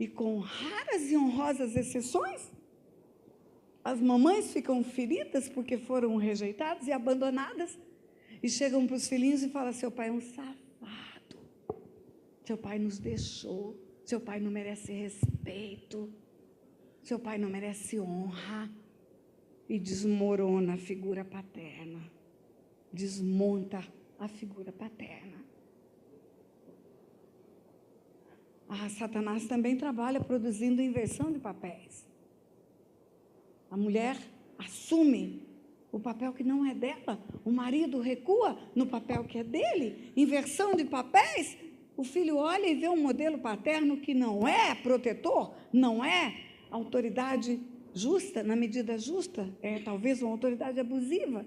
E com raras e honrosas exceções, as mamães ficam feridas porque foram rejeitadas e abandonadas, e chegam para os filhinhos e falam: seu pai é um safado. Seu pai nos deixou, seu pai não merece respeito, seu pai não merece honra. E desmorona a figura paterna, desmonta a figura paterna. Satanás também trabalha produzindo inversão de papéis. A mulher assume o papel que não é dela, o marido recua no papel que é dele, inversão de papéis. O filho olha e vê um modelo paterno que não é protetor, não é autoridade justa, na medida justa, é talvez uma autoridade abusiva.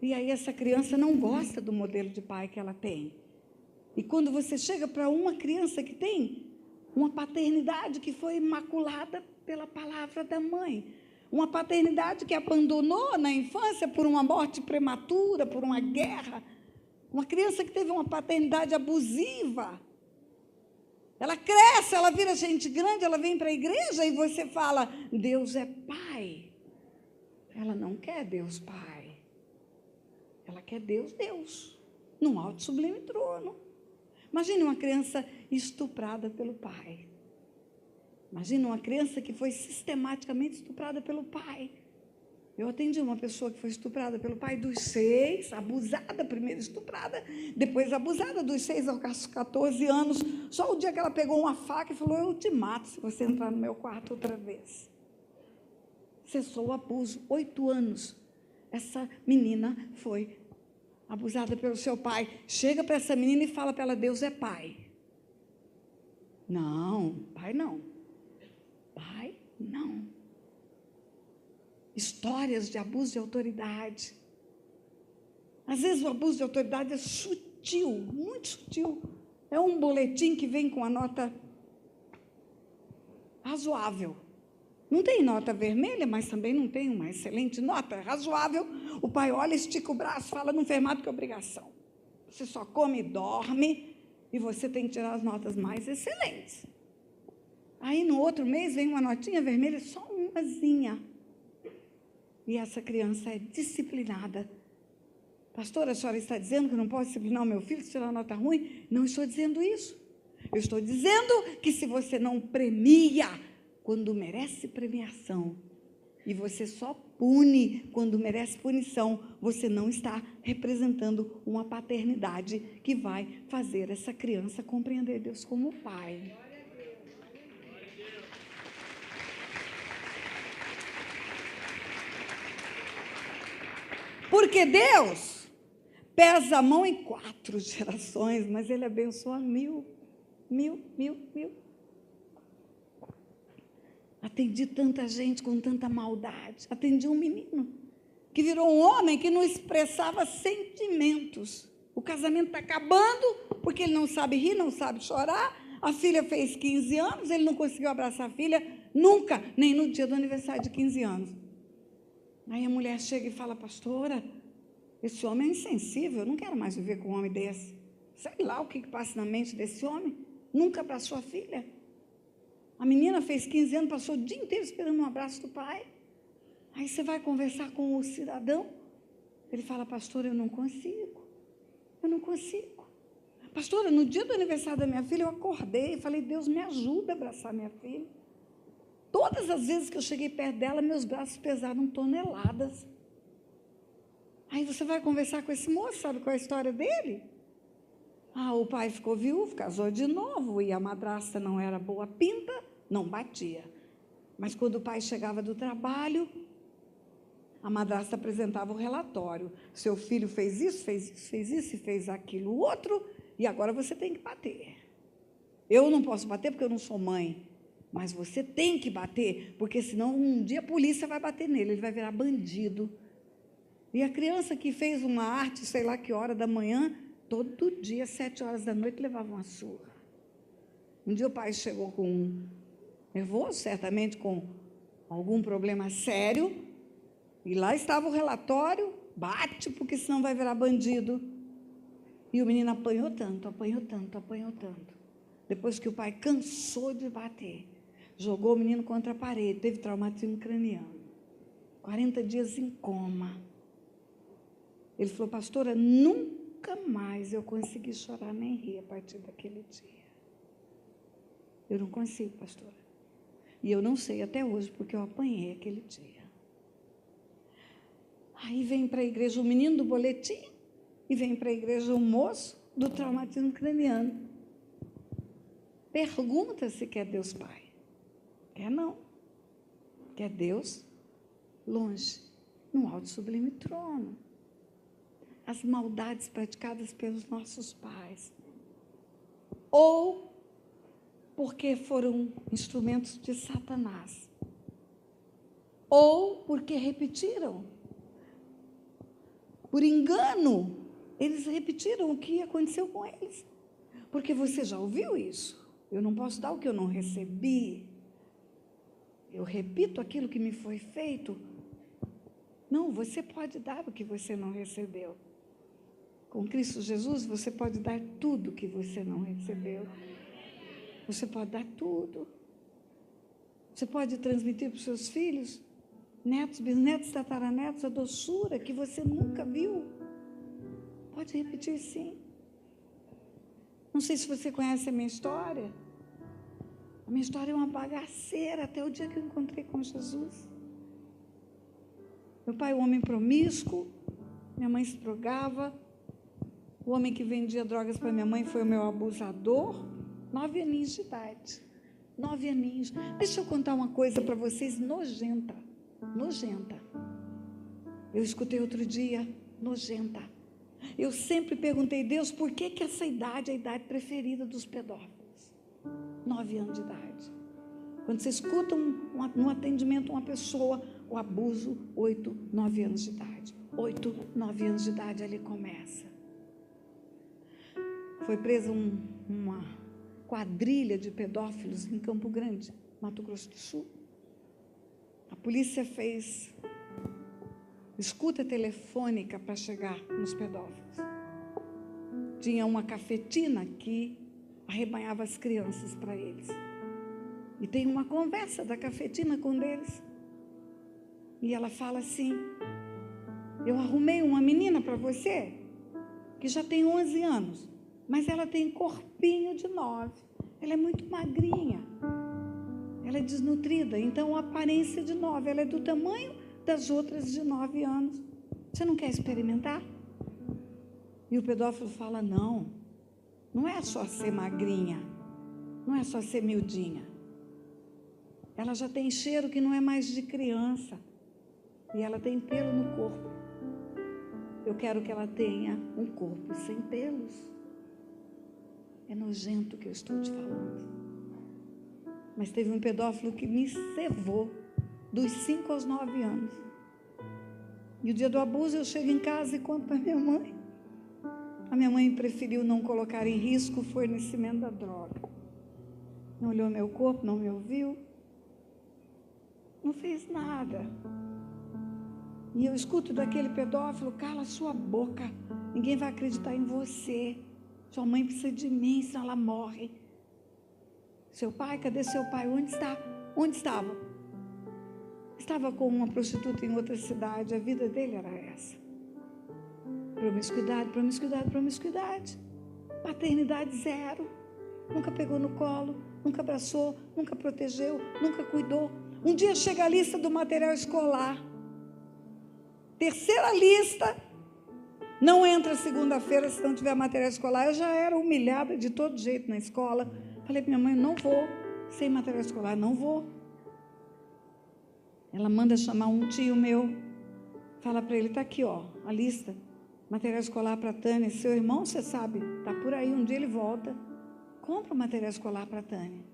E aí essa criança não gosta do modelo de pai que ela tem. E quando você chega para uma criança que tem uma paternidade que foi imaculada pela palavra da mãe, uma paternidade que abandonou na infância por uma morte prematura, por uma guerra, uma criança que teve uma paternidade abusiva, ela cresce, ela vira gente grande, ela vem para a igreja e você fala: Deus é pai. Ela não quer Deus pai, ela quer Deus, num alto sublime trono. Imagine uma criança estuprada pelo pai. Imagine uma criança que foi sistematicamente estuprada pelo pai. Eu atendi uma pessoa que foi estuprada pelo pai dos 6, abusada, primeiro estuprada, depois abusada dos 6 aos 14 anos. Só o dia que ela pegou uma faca e falou: eu te mato se você entrar no meu quarto outra vez. Cessou o abuso. 8 anos. Essa menina foi abusada pelo seu pai. Chega para essa menina e fala para ela: Deus é pai. Não, pai não. Pai não. Histórias de abuso de autoridade. Às vezes o abuso de autoridade é sutil, muito sutil. É um boletim que vem com a nota razoável. Não tem nota vermelha, mas também não tem uma excelente nota, é razoável. O pai olha, estica o braço, fala: não fez mais do que obrigação. Você só come e dorme e você tem que tirar as notas mais excelentes. Aí no outro mês vem uma notinha vermelha, só umazinha. E essa criança é disciplinada. Pastora, a senhora está dizendo que eu não posso disciplinar o meu filho se tirar nota ruim? Não estou dizendo isso. Eu estou dizendo que se você não premia quando merece premiação, e você só pune quando merece punição, você não está representando uma paternidade que vai fazer essa criança compreender Deus como pai. Porque Deus pesa a mão em 4 gerações, mas Ele abençoa 1000. Atendi tanta gente com tanta maldade. Atendi um menino que virou um homem que não expressava sentimentos. O casamento está acabando porque ele não sabe rir, não sabe chorar. A filha fez 15 anos, ele não conseguiu abraçar a filha nunca, nem no dia do aniversário de 15 anos. Aí a mulher chega e fala: pastora, esse homem é insensível, eu não quero mais viver com um homem desse. Sei lá o que passa na mente desse homem. Nunca abraçou a filha. A menina fez 15 anos, passou o dia inteiro esperando um abraço do pai. Aí você vai conversar com o cidadão, ele fala, pastora, eu não consigo. Pastora, no dia do aniversário da minha filha, eu acordei e falei, Deus, me ajuda a abraçar minha filha. Todas as vezes que eu cheguei perto dela, meus braços pesaram toneladas. Aí você vai conversar com esse moço, sabe qual é a história dele? O pai ficou viúvo, casou de novo, e a madrasta não era boa pinta, não batia. Mas quando o pai chegava do trabalho, a madrasta apresentava o relatório. Seu filho fez isso, e fez aquilo, outro, e agora você tem que bater. Eu não posso bater porque eu não sou mãe, mas você tem que bater, porque senão um dia a polícia vai bater nele, ele vai virar bandido. E a criança que fez uma arte, sei lá que hora da manhã, todo dia, 7 horas da noite, levava uma surra. Um dia o pai chegou nervoso, certamente com algum problema sério, e lá estava o relatório, bate, porque senão vai virar bandido. E o menino apanhou tanto. Depois que o pai cansou de bater, jogou o menino contra a parede, teve traumatismo craniano, 40 dias em coma. Ele falou, pastora, nunca mais eu consegui chorar nem rir a partir daquele dia. Eu não consigo, pastora. E eu não sei até hoje, porque eu apanhei aquele dia. Aí vem para a igreja o menino do boletim e vem para a igreja o moço do traumatismo craniano. Pergunta se quer Deus Pai. Quer não. Quer Deus longe, no alto e sublime trono. As maldades praticadas pelos nossos pais. Ou porque foram instrumentos de Satanás. Ou porque repetiram. Por engano, eles repetiram o que aconteceu com eles. Porque você já ouviu isso? Eu não posso dar o que eu não recebi. Eu repito aquilo que me foi feito. Não, você pode dar o que você não recebeu. Com Cristo Jesus, você pode dar tudo que você não recebeu. Você pode dar tudo. Você pode transmitir para os seus filhos, netos, bisnetos, tataranetos, a doçura que você nunca viu. Pode repetir, sim. Não sei se você conhece a minha história. A minha história é uma bagaceira até o dia que eu encontrei com Jesus. Meu pai é um homem promíscuo, minha mãe se drogava, o homem que vendia drogas para minha mãe foi o meu abusador, 9 aninhos de idade. 9 aninhos. Deixa eu contar uma coisa para vocês nojenta. Eu escutei outro dia, nojenta. Eu sempre perguntei, Deus, por que essa idade é a idade preferida dos pedófilos? 9 anos de idade. Quando você escuta no atendimento uma pessoa, o abuso, 8, 9 anos de idade. 8, 9 anos de idade, ali começa. Foi presa uma quadrilha de pedófilos em Campo Grande, Mato Grosso do Sul. A polícia fez escuta telefônica para chegar nos pedófilos. Tinha uma cafetina que arrebanhava as crianças para eles. E tem uma conversa da cafetina com um deles. E ela fala assim, eu arrumei uma menina para você, que já tem 11 anos, mas ela tem corpinho de 9. Ela é muito magrinha. Ela é desnutrida, então a aparência de 9, ela é do tamanho das outras de 9 anos. Você não quer experimentar? E o pedófilo fala, não é só ser magrinha, não é só ser miudinha. Ela já tem cheiro que não é mais de criança, e ela tem pelo no corpo. Eu quero que ela tenha um corpo sem pelos. É nojento o que eu estou te falando. Mas teve um pedófilo que me cevou dos 5 aos 9 anos. E o dia do abuso eu chego em casa e conto para minha mãe. A minha mãe preferiu não colocar em risco o fornecimento da droga. Não olhou meu corpo, não me ouviu. Não fez nada. E eu escuto daquele pedófilo, cala sua boca, ninguém vai acreditar em você. Sua mãe precisa de mim, senão ela morre. Seu pai, cadê seu pai? Onde está? Onde estava? Estava com uma prostituta em outra cidade. A vida dele era essa. Promiscuidade, promiscuidade, promiscuidade. Paternidade zero. Nunca pegou no colo, nunca abraçou, nunca protegeu, nunca cuidou. Um dia chega a lista do material escolar. Terceira lista. Não entra segunda-feira se não tiver material escolar. Eu já era humilhada de todo jeito na escola. Falei para minha mãe, não vou, sem material escolar, não vou. Ela manda chamar um tio meu, fala para ele, está aqui, ó, a lista, material escolar para a Tânia. Seu irmão, você sabe, está por aí, um dia ele volta, compra o material escolar para a Tânia.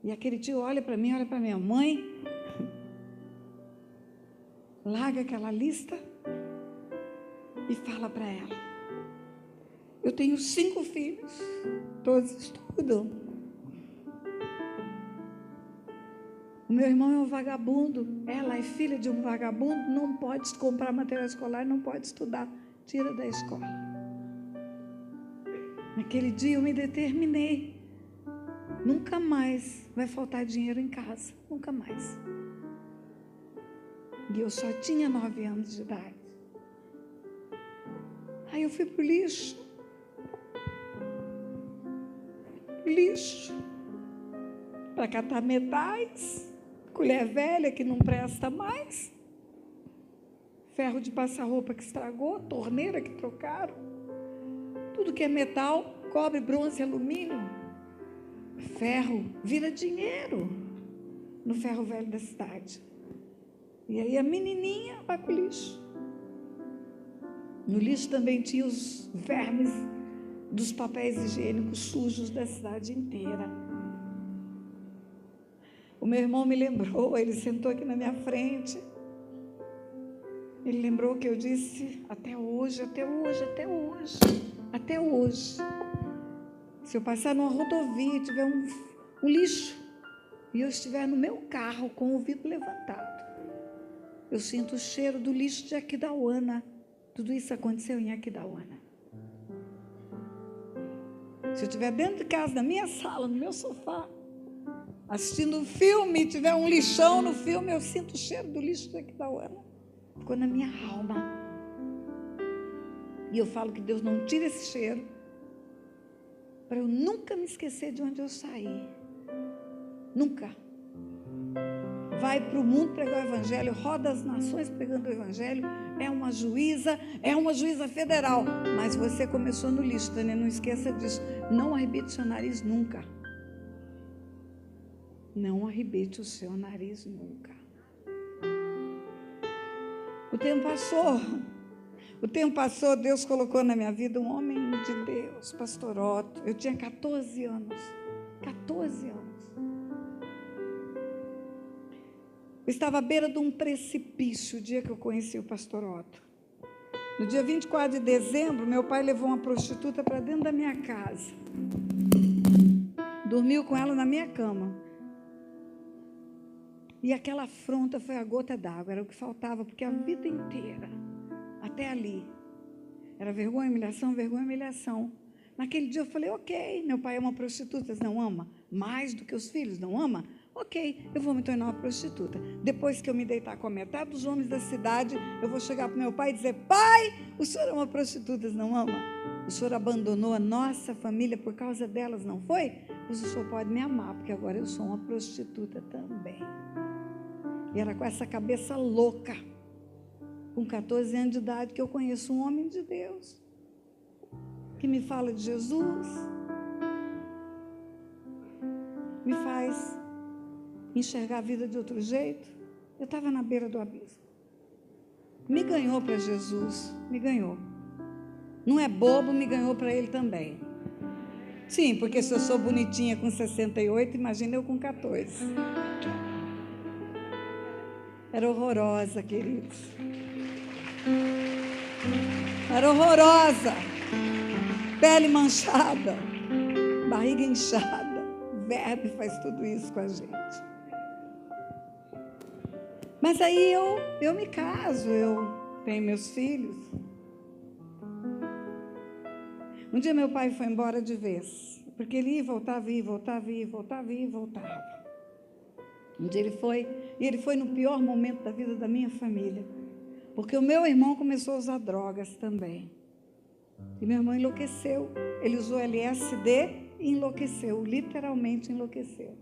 E aquele tio olha para mim, olha para minha mãe, larga aquela lista e fala para ela, eu tenho 5 filhos, todos estudam. O meu irmão é um vagabundo, ela é filha de um vagabundo, não pode comprar material escolar, não pode estudar, tira da escola. Naquele dia eu me determinei, nunca mais vai faltar dinheiro em casa, nunca mais. E eu só tinha 9 anos de idade. Aí eu fui para o lixo. Para catar metais, colher velha que não presta mais, ferro de passar roupa que estragou, torneira que trocaram, tudo que é metal, cobre, bronze, alumínio, ferro, vira dinheiro no ferro velho da cidade. E aí a menininha vai para o lixo. No lixo também tinha os vermes dos papéis higiênicos sujos da cidade inteira. O meu irmão me lembrou, ele sentou aqui na minha frente. Ele lembrou que eu disse, até hoje, até hoje, até hoje, até hoje. Se eu passar numa rodovia e tiver um lixo, e eu estiver no meu carro com o vidro levantado, eu sinto o cheiro do lixo de Aquidauana. Tudo isso aconteceu em Aquidauana. Se eu estiver dentro de casa, na minha sala, no meu sofá, assistindo um filme e tiver um lixão no filme, eu sinto o cheiro do lixo de Aquidauana. Ficou na minha alma. E eu falo que Deus não tira esse cheiro para eu nunca me esquecer de onde eu saí. Nunca. Vai para o mundo pregar o evangelho, roda as nações pregando o evangelho, é uma juíza federal, mas você começou no lixo, Tânia, não esqueça disso. Não arrebite o seu nariz nunca. Não arrebite o seu nariz nunca. O tempo passou, Deus colocou na minha vida um homem de Deus, pastor Otto. Eu tinha 14 anos. 14 anos. Eu estava à beira de um precipício o dia que eu conheci o pastor Otto. No dia 24 de dezembro, meu pai levou uma prostituta para dentro da minha casa. Dormiu com ela na minha cama. E aquela afronta foi a gota d'água, era o que faltava, porque a vida inteira, até ali, era vergonha, humilhação. Naquele dia eu falei, ok, meu pai ama prostitutas, não ama? Mais do que os filhos, não ama? Ok, eu vou me tornar uma prostituta. Depois que eu me deitar com a metade dos homens da cidade, eu vou chegar para o meu pai e dizer, pai, o senhor ama prostitutas, não ama? O senhor abandonou a nossa família por causa delas, não foi? Pois o senhor pode me amar, porque agora eu sou uma prostituta também. E era com essa cabeça louca, com 14 anos de idade, que eu conheço um homem de Deus, que me fala de Jesus, me faz enxergar a vida de outro jeito. Eu estava na beira do abismo. Me ganhou para Jesus, me ganhou. Não é bobo, me ganhou para ele também. Sim, porque se eu sou bonitinha com 68, imagina eu com 14. Era horrorosa, queridos. Era horrorosa. Pele manchada, barriga inchada. Verme faz tudo isso com a gente. Mas aí eu me caso, eu tenho meus filhos. Um dia meu pai foi embora de vez, porque ele ia e voltava, ia e voltava, ia e voltava, ia e voltava. Um dia ele foi no pior momento da vida da minha família, porque o meu irmão começou a usar drogas também. E meu irmão enlouqueceu. Ele usou LSD e enlouqueceu, literalmente enlouqueceu.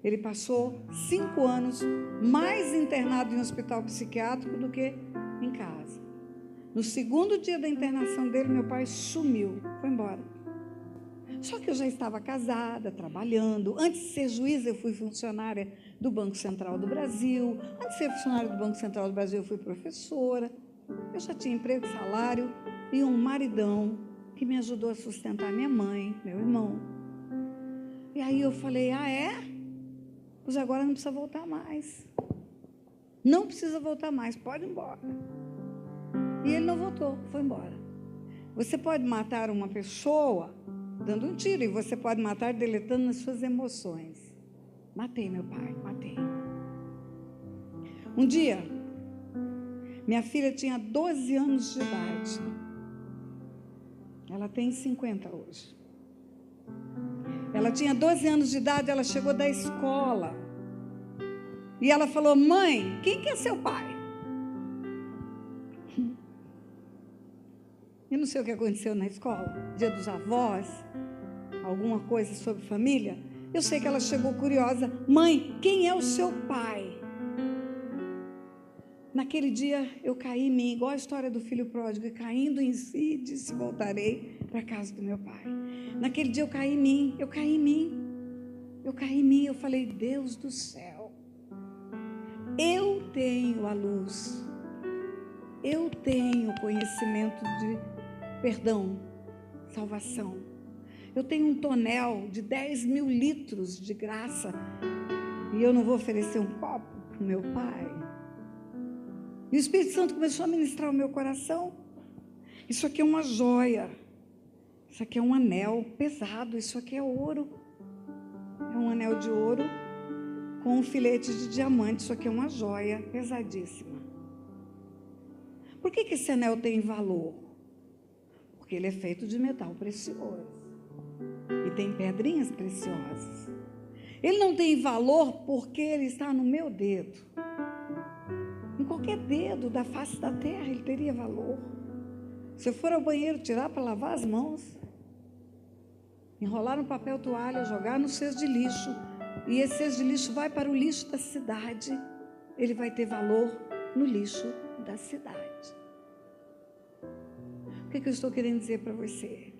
Ele passou 5 anos mais internado em um hospital psiquiátrico do que em casa. No segundo dia da internação dele, meu pai sumiu, foi embora. Só que eu já estava casada, trabalhando. Antes de ser juíza, eu fui funcionária do Banco Central do Brasil. Antes de ser funcionária do Banco Central do Brasil, eu fui professora. Eu já tinha emprego, salário e um maridão que me ajudou a sustentar minha mãe, meu irmão. E aí eu falei, Pois agora não precisa voltar mais. Não precisa voltar mais, pode ir embora. E ele não voltou, foi embora. Você pode matar uma pessoa dando um tiro, e você pode matar deletando as suas emoções. Matei meu pai, matei. Um dia, minha filha tinha 12 anos de idade. Ela tem 50 hoje. Ela tinha 12 anos de idade, ela chegou da escola. E ela falou, mãe, quem que é seu pai? Eu não sei o que aconteceu na escola, dia dos avós, alguma coisa sobre família. Eu sei que ela chegou curiosa, mãe, quem é o seu pai? Naquele dia eu caí em mim, igual a história do filho pródigo, caindo em si, disse, voltarei para a casa do meu pai. Naquele dia eu caí em mim, eu falei, Deus do céu, eu tenho a luz, eu tenho conhecimento de perdão, salvação. Eu tenho um tonel de 10 mil litros de graça e eu não vou oferecer um copo para o meu pai. E o Espírito Santo começou a ministrar o meu coração. Isso aqui é uma joia, isso aqui é um anel pesado, isso aqui é ouro. É um anel de ouro com um filete de diamante, isso aqui é uma joia pesadíssima. Por que esse anel tem valor? Porque ele é feito de metal precioso e tem pedrinhas preciosas. Ele não tem valor porque ele está no meu dedo. Em qualquer dedo da face da terra ele teria valor. Se eu for ao banheiro tirar para lavar as mãos, enrolar no papel toalha, jogar no cesto de lixo, e esse cesto de lixo vai para o lixo da cidade, ele vai ter valor no lixo da cidade. O que eu estou querendo dizer para você?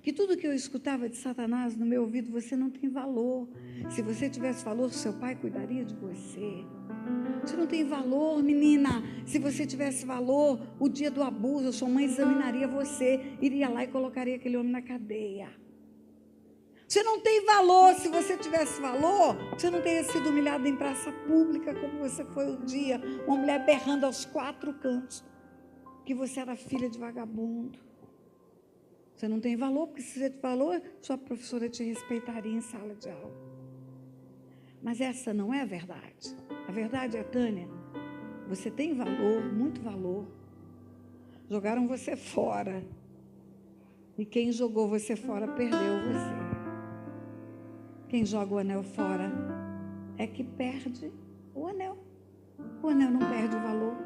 Que tudo que eu escutava de Satanás no meu ouvido, você não tem valor. Se você tivesse valor, seu pai cuidaria de você. Você não tem valor, menina. Se você tivesse valor, o dia do abuso, sua mãe examinaria você, iria lá e colocaria aquele homem na cadeia. Você não tem valor. Se você tivesse valor, você não teria sido humilhado em praça pública como você foi um dia, uma mulher berrando aos 4 cantos que você era filha de vagabundo. Você não tem valor, porque se você tem valor, sua professora te respeitaria em sala de aula. Mas essa não é a verdade. A verdade é, Tânia, você tem valor, muito valor. Jogaram você fora. E quem jogou você fora, perdeu você. Quem joga o anel fora é que perde o anel. O anel não perde o valor.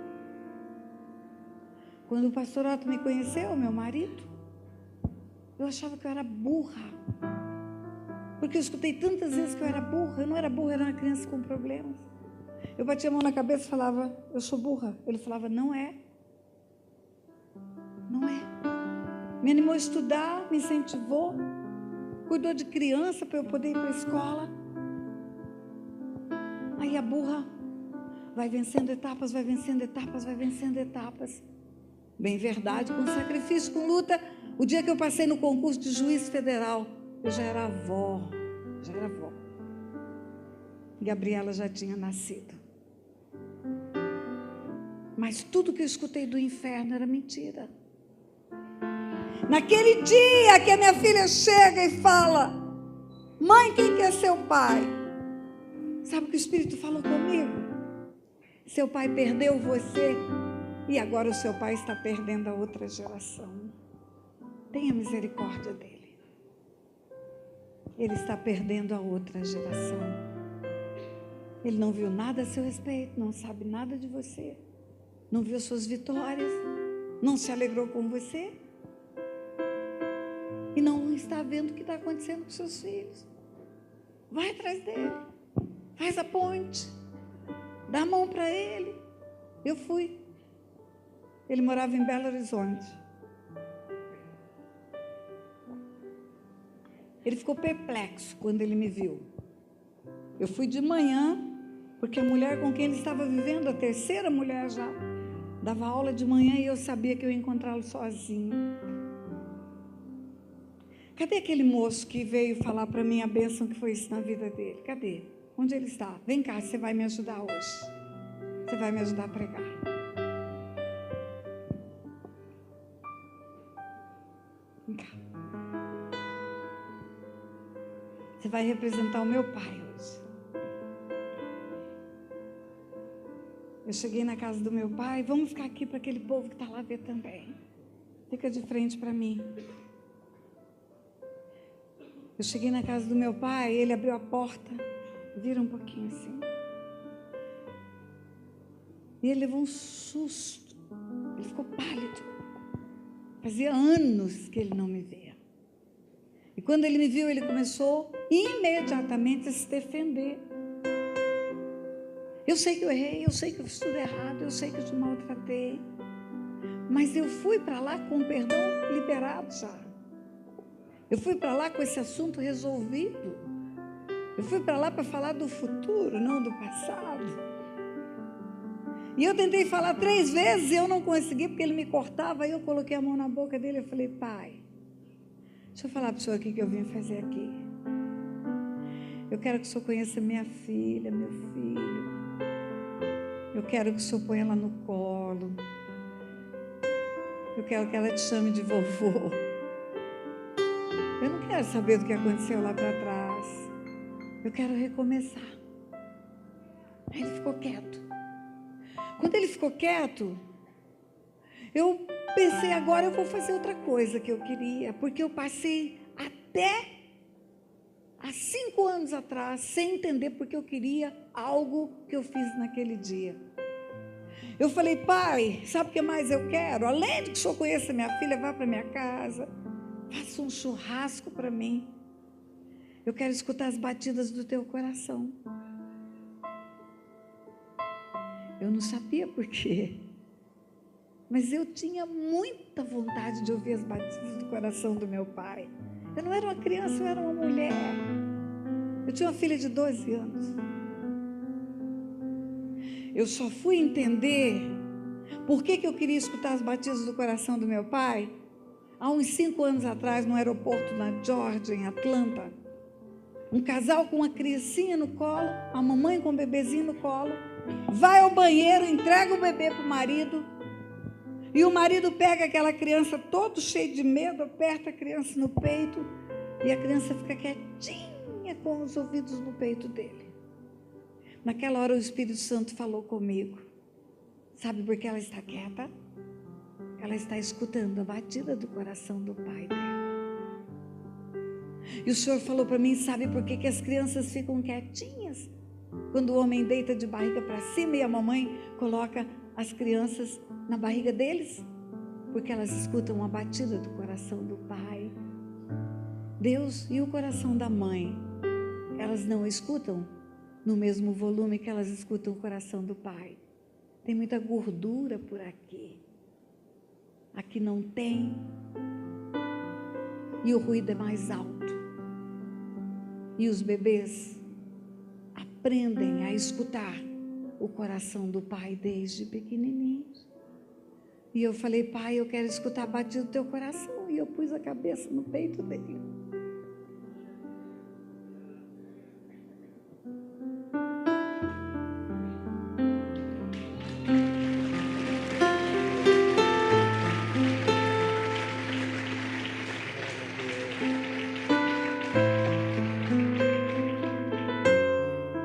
Quando o pastor Otto me conheceu, meu marido, eu achava que eu era burra. Porque eu escutei tantas vezes que eu era burra. Eu não era burra, eu era uma criança com problemas. Eu batia a mão na cabeça e falava, eu sou burra. Ele falava, não é. Não é. Me animou a estudar, me incentivou, cuidou de criança para eu poder ir para a escola. Aí a burra vai vencendo etapas, vai vencendo etapas, vai vencendo etapas. Bem verdade, com sacrifício, com luta. O dia que eu passei no concurso de juiz federal, eu já era avó. Gabriela já tinha nascido. Mas tudo que eu escutei do inferno era mentira. Naquele dia que a minha filha chega e fala, mãe, quem que é seu pai? Sabe o que o Espírito falou comigo? Seu pai perdeu você E agora o seu pai está perdendo a outra geração. Tenha misericórdia dele. Ele está perdendo a outra geração. Ele não viu nada a seu respeito, não sabe nada de você, não viu suas vitórias, não se alegrou com você e não está vendo o que está acontecendo com seus filhos. Vai atrás dele, faz a ponte, dá a mão para ele. Eu fui. Ele morava em Belo Horizonte. Ele ficou perplexo quando ele me viu. Eu fui de manhã, porque a mulher com quem ele estava vivendo, a terceira mulher já, dava aula de manhã e eu sabia que eu ia encontrá-lo sozinho. Cadê aquele moço que veio falar para mim a bênção que foi isso na vida dele? Cadê? Onde ele está? Vem cá, você vai me ajudar hoje. Você vai me ajudar a pregar. Vem cá. Você vai representar o meu pai hoje. Eu cheguei na casa do meu pai. Vamos ficar aqui para aquele povo que está lá ver também. Fica de frente para mim. Eu cheguei na casa do meu pai. Ele abriu a porta. Vira um pouquinho assim. E ele levou um susto. Ele ficou pálido. Fazia anos que ele não me via. E quando ele me viu, ele começou imediatamente a se defender. Eu sei que eu errei, eu sei que eu fiz tudo errado, eu sei que eu te maltratei. Mas eu fui para lá com o perdão liberado já. Eu fui para lá com esse assunto resolvido. Eu fui para lá para falar do futuro, não do passado. E eu tentei falar 3 vezes e eu não consegui, porque ele me cortava. Aí eu coloquei a mão na boca dele e falei: pai, deixa eu falar para o senhor o que eu vim fazer aqui. Eu quero que o senhor conheça minha filha, meu filho. Eu quero que o senhor ponha ela no colo. Eu quero que ela te chame de vovô. Eu não quero saber do que aconteceu lá para trás. Eu quero recomeçar. Aí ele ficou quieto. Quando ele ficou quieto, eu pensei, agora eu vou fazer outra coisa que eu queria, porque eu passei até há 5 anos atrás sem entender porque eu queria algo que eu fiz naquele dia. Eu falei: pai, sabe o que mais eu quero? Além de que o senhor conheça minha filha, vá para minha casa, faça um churrasco para mim. Eu quero escutar as batidas do teu coração. Eu não sabia por quê, mas eu tinha muita vontade de ouvir as batidas do coração do meu pai. Eu não era uma criança, eu era uma mulher. Eu tinha uma filha de 12 anos. Eu só fui entender por que eu queria escutar as batidas do coração do meu pai há uns 5 anos atrás, no aeroporto na Georgia, em Atlanta. Um casal com uma criancinha no colo, a mamãe com o bebezinho no colo, vai ao banheiro, entrega o bebê para o marido, e o marido pega aquela criança todo cheio de medo, aperta a criança no peito, e a criança fica quietinha com os ouvidos no peito dele. Naquela hora o Espírito Santo falou comigo. Sabe por que ela está quieta? Ela está escutando a batida do coração do pai dela. E o Senhor falou para mim: sabe por que as crianças ficam quietinhas? Quando o homem deita de barriga para cima e a mamãe coloca as crianças na barriga deles? Porque elas escutam a batida do coração do pai. Deus e o coração da mãe, elas não escutam no mesmo volume que elas escutam o coração do pai. Tem muita gordura por aqui. Aqui não tem. E o ruído é mais alto. E os bebês aprendem a escutar o coração do pai desde pequenininhos. E eu falei: pai, eu quero escutar a batida do teu coração. E eu pus a cabeça no peito dele.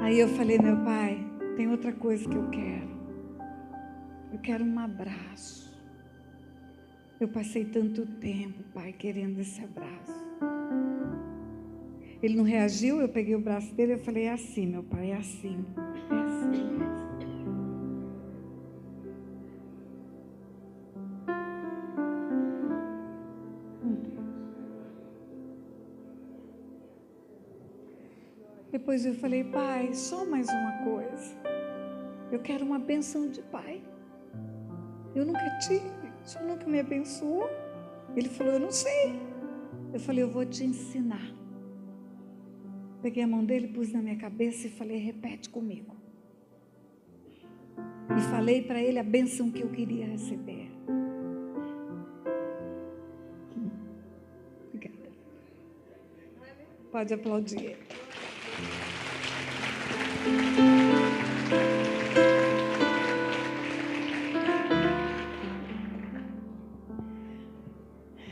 Aí eu falei: meu pai, tem outra coisa que eu quero. Eu quero um abraço. Eu passei tanto tempo, Pai, querendo esse abraço. Ele não reagiu, eu peguei o braço dele e falei, é assim, meu Pai, é assim. É assim. Depois eu falei, Pai, só mais uma coisa. Eu quero uma bênção de pai. Eu nunca tive, o Senhor nunca me abençoou. Ele falou, eu não sei. Eu falei, eu vou te ensinar. Peguei a mão dele, pus na minha cabeça e falei, repete comigo. E falei para ele a bênção que eu queria receber. Obrigada. Pode aplaudir.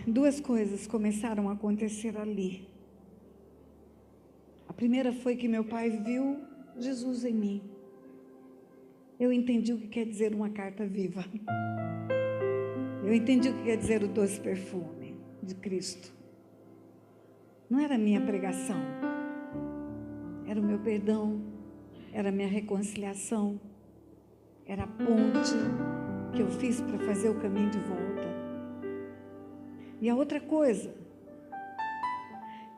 Duas coisas começaram a acontecer ali. A primeira foi que meu pai viu Jesus em mim. Eu entendi o que quer dizer uma carta viva. Eu entendi o que quer dizer o doce perfume de Cristo. Não era a minha pregação. Era o meu perdão. Era a minha reconciliação. Era a ponte que eu fiz para fazer o caminho de volta. E a outra coisa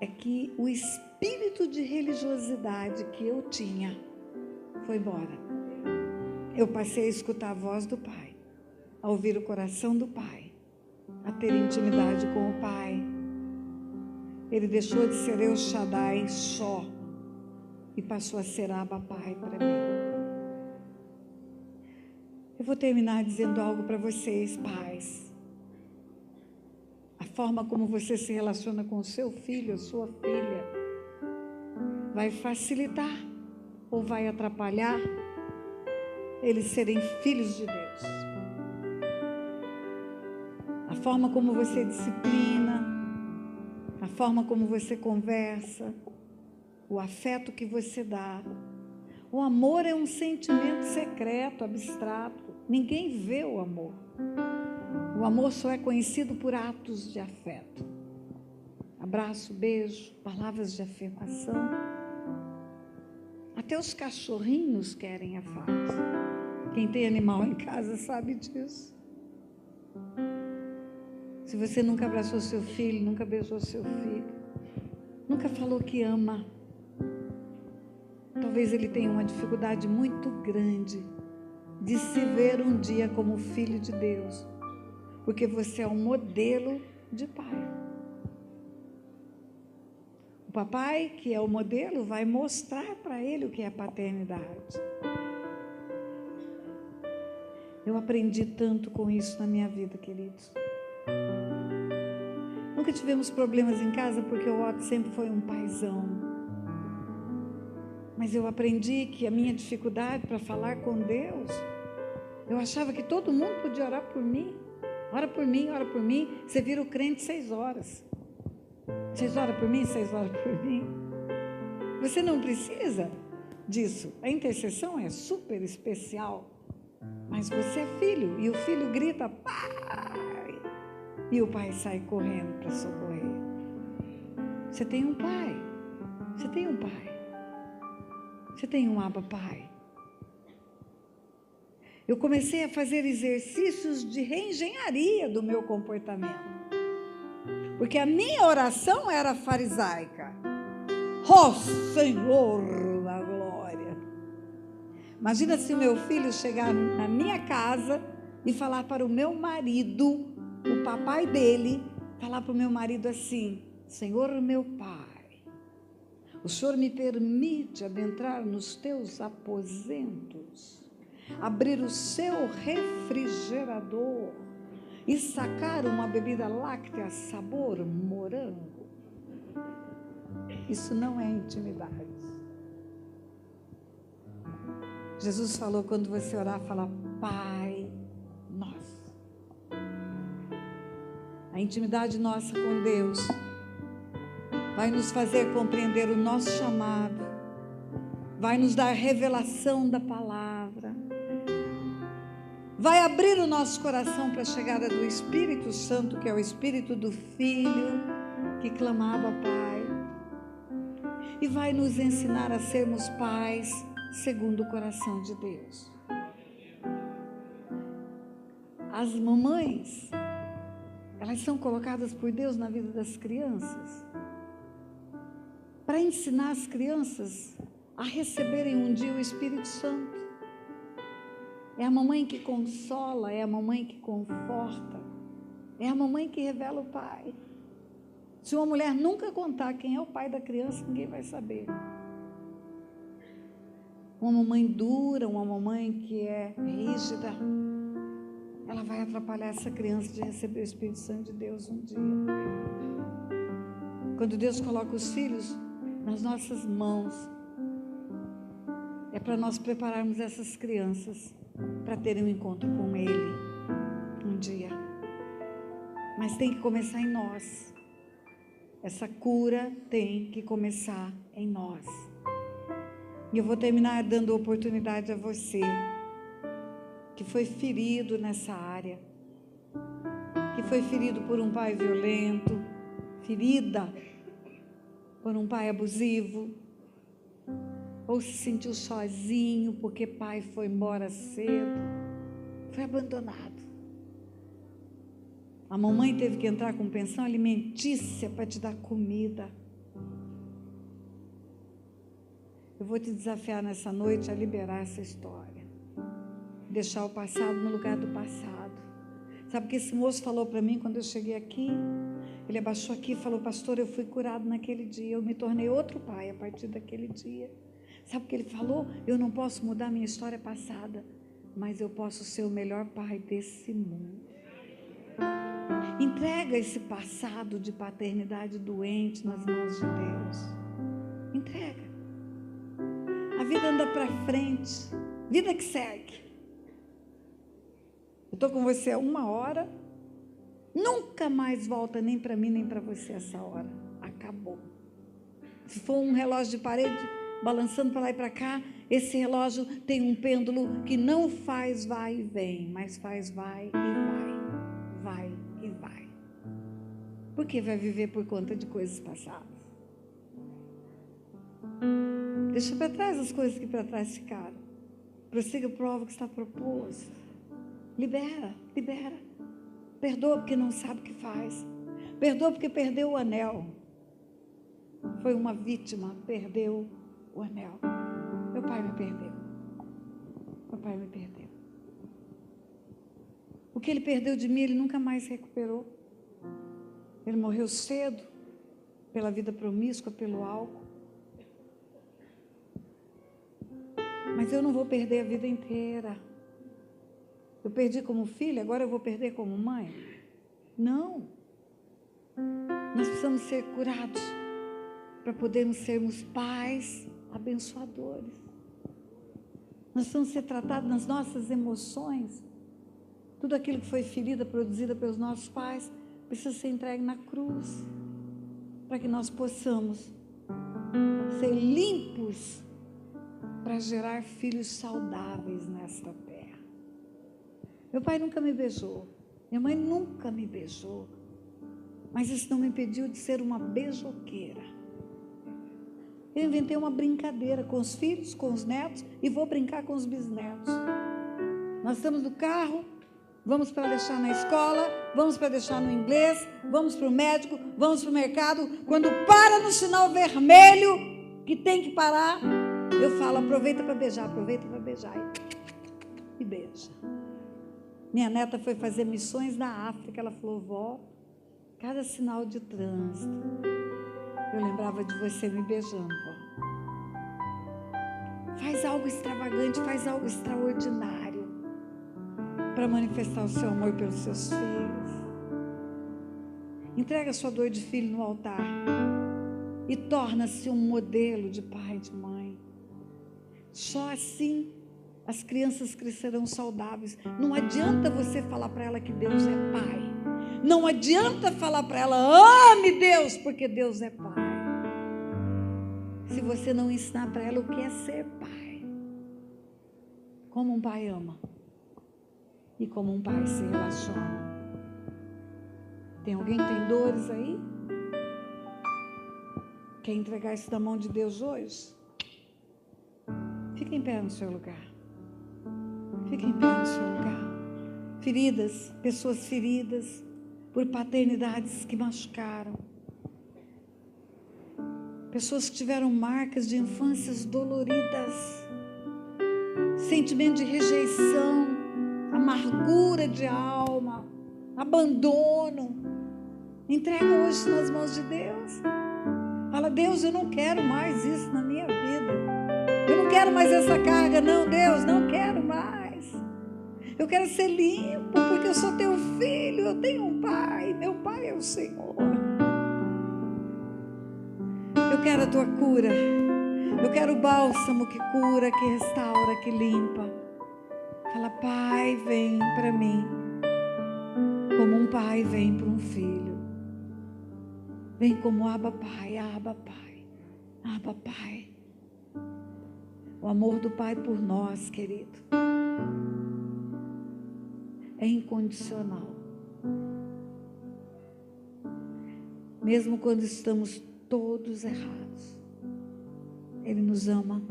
é que o espírito de religiosidade que eu tinha foi embora. Eu passei a escutar a voz do Pai, a ouvir o coração do Pai, a ter intimidade com o Pai. Ele deixou de ser El Shaddai só e passou a ser Abba Pai para mim. Eu vou terminar dizendo algo para vocês, pais. A forma como você se relaciona com o seu filho, a sua filha, vai facilitar ou vai atrapalhar eles serem filhos de Deus. A forma como você disciplina, a forma como você conversa, o afeto que você dá. O amor é um sentimento secreto, abstrato. Ninguém vê o amor. O amor só é conhecido por atos de afeto. Abraço, beijo, palavras de afirmação. Até os cachorrinhos querem afagos. Quem tem animal em casa sabe disso. Se você nunca abraçou seu filho, nunca beijou seu filho, nunca falou que ama, talvez ele tenha uma dificuldade muito grande de se ver um dia como filho de Deus. Porque você é um modelo de pai. O papai, que é o modelo, vai mostrar para ele o que é paternidade. Eu aprendi tanto com isso na minha vida, queridos. Nunca tivemos problemas em casa, porque o Otto sempre foi um paizão. Mas eu aprendi que a minha dificuldade para falar com Deus, eu achava que todo mundo podia orar por mim. Ora por mim, ora por mim. Você vira o crente 6 horas. 6 horas por mim, 6 horas por mim. Você não precisa disso. A intercessão é super especial. Mas você é filho. E o filho grita, pai. E o pai sai correndo para socorrer. Você tem um pai. Você tem um pai. Você tem um Abba Pai. Eu comecei a fazer exercícios de reengenharia do meu comportamento. Porque a minha oração era farisaica. Ó Senhor da glória. Imagina se o meu filho chegar na minha casa e falar para o meu marido, o papai dele, falar para o meu marido assim, Senhor meu pai, o Senhor me permite adentrar nos teus aposentos, abrir o seu refrigerador e sacar uma bebida láctea sabor morango. Isso não é intimidade. Jesus falou, quando você orar, fala Pai Nosso. A intimidade nossa com Deus vai nos fazer compreender o nosso chamado, vai nos dar revelação da palavra, vai abrir o nosso coração para a chegada do Espírito Santo, que é o Espírito do Filho que clamava Pai, e vai nos ensinar a sermos pais segundo o coração de Deus. As mamães, elas são colocadas por Deus na vida das crianças para ensinar as crianças a receberem um dia o Espírito Santo. É a mamãe que consola, é a mamãe que conforta, é a mamãe que revela o Pai. Se uma mulher nunca contar quem é o pai da criança, ninguém vai saber. Uma mamãe dura, uma mamãe que é rígida, ela vai atrapalhar essa criança de receber o Espírito Santo de Deus um dia. Quando Deus coloca os filhos nas nossas mãos, é para nós prepararmos essas crianças para terem um encontro com Ele um dia. Mas tem que começar em nós. Essa cura tem que começar em nós. E eu vou terminar dando oportunidade a você que foi ferido nessa área, que foi ferido por um pai violento, ferida por um pai abusivo, ou se sentiu sozinho porque pai foi embora cedo, foi abandonado. A mamãe teve que entrar com pensão alimentícia para te dar comida. Eu vou te desafiar nessa noite a liberar essa história, deixar o passado no lugar do passado. Sabe o que esse moço falou para mim quando eu cheguei aqui? Ele abaixou aqui e falou: pastor, eu fui curado naquele dia, eu me tornei outro pai a partir daquele dia. Sabe o que ele falou? Eu não posso mudar minha história passada, mas eu posso ser o melhor pai desse mundo. Entrega esse passado de paternidade doente nas mãos de Deus. Entrega. A vida anda para frente, vida que segue. Eu estou com você há 1 hora, nunca mais volta nem para mim nem para você essa hora. Acabou. Se for um relógio de parede balançando para lá e para cá, esse relógio tem um pêndulo que não faz vai e vem, mas faz vai e vai, vai e vai. Porque vai viver por conta de coisas passadas. Deixa para trás as coisas que para trás ficaram. Prossiga para o alvo que está proposto. Libera, libera. Perdoa porque não sabe o que faz. Perdoa porque perdeu o anel. Foi uma vítima, perdeu o anel. Meu pai me perdeu. Meu pai me perdeu. O que ele perdeu de mim, ele nunca mais recuperou. Ele morreu cedo, pela vida promíscua, pelo álcool. Mas eu não vou perder a vida inteira. Eu perdi como filha, agora eu vou perder como mãe? Não. Nós precisamos ser curados para podermos sermos pais abençoadores. Nós precisamos ser tratados nas nossas emoções. Tudo aquilo que foi ferida, produzida pelos nossos pais, precisa ser entregue na cruz, para que nós possamos ser limpos para gerar filhos saudáveis nesta terra. Meu pai nunca me beijou, minha mãe nunca me beijou, mas isso não me impediu de ser uma beijoqueira. Eu inventei uma brincadeira com os filhos, com os netos, e vou brincar com os bisnetos. Nós estamos no carro, vamos para deixar na escola, vamos para deixar no inglês, vamos para o médico, vamos para o mercado. Quando para no sinal vermelho, que tem que parar, eu falo: aproveita para beijar, e beija. Minha neta foi fazer missões na África, ela falou: vó, cada sinal de trânsito, eu lembrava de você me beijando, vó. Faz algo extravagante, faz algo extraordinário para manifestar o seu amor pelos seus filhos. Entrega a sua dor de filho no altar e torna-se um modelo de pai e de mãe. Só assim as crianças crescerão saudáveis. Não adianta você falar para ela que Deus é pai. Não adianta falar para ela: ame Deus, porque Deus é pai. Se você não ensinar para ela o que é ser pai. Como um pai ama. e como um pai se relaciona. Tem alguém que tem dores aí? Quer entregar isso na mão de Deus hoje? Fique em pé no seu lugar. Fique em pé no seu lugar. Feridas, pessoas feridas por paternidades que machucaram. Pessoas que tiveram marcas de infâncias doloridas. Sentimento de rejeição, amargura de alma, abandono. Entrega hoje nas mãos de Deus. Fala: Deus, eu não quero mais isso na minha vida. Eu não quero mais essa carga, não, Deus, não quero mais. Eu quero ser limpo, porque eu sou teu filho, eu tenho um pai, meu pai é o Senhor. Eu quero a tua cura. Eu quero o bálsamo que cura, que restaura, que limpa. Fala: Pai, vem para mim, como um pai vem para um filho. Vem como Abba Pai, Abba Pai, Abba Pai. O amor do Pai por nós, querido, é incondicional. Mesmo quando estamos todos errados, Ele nos ama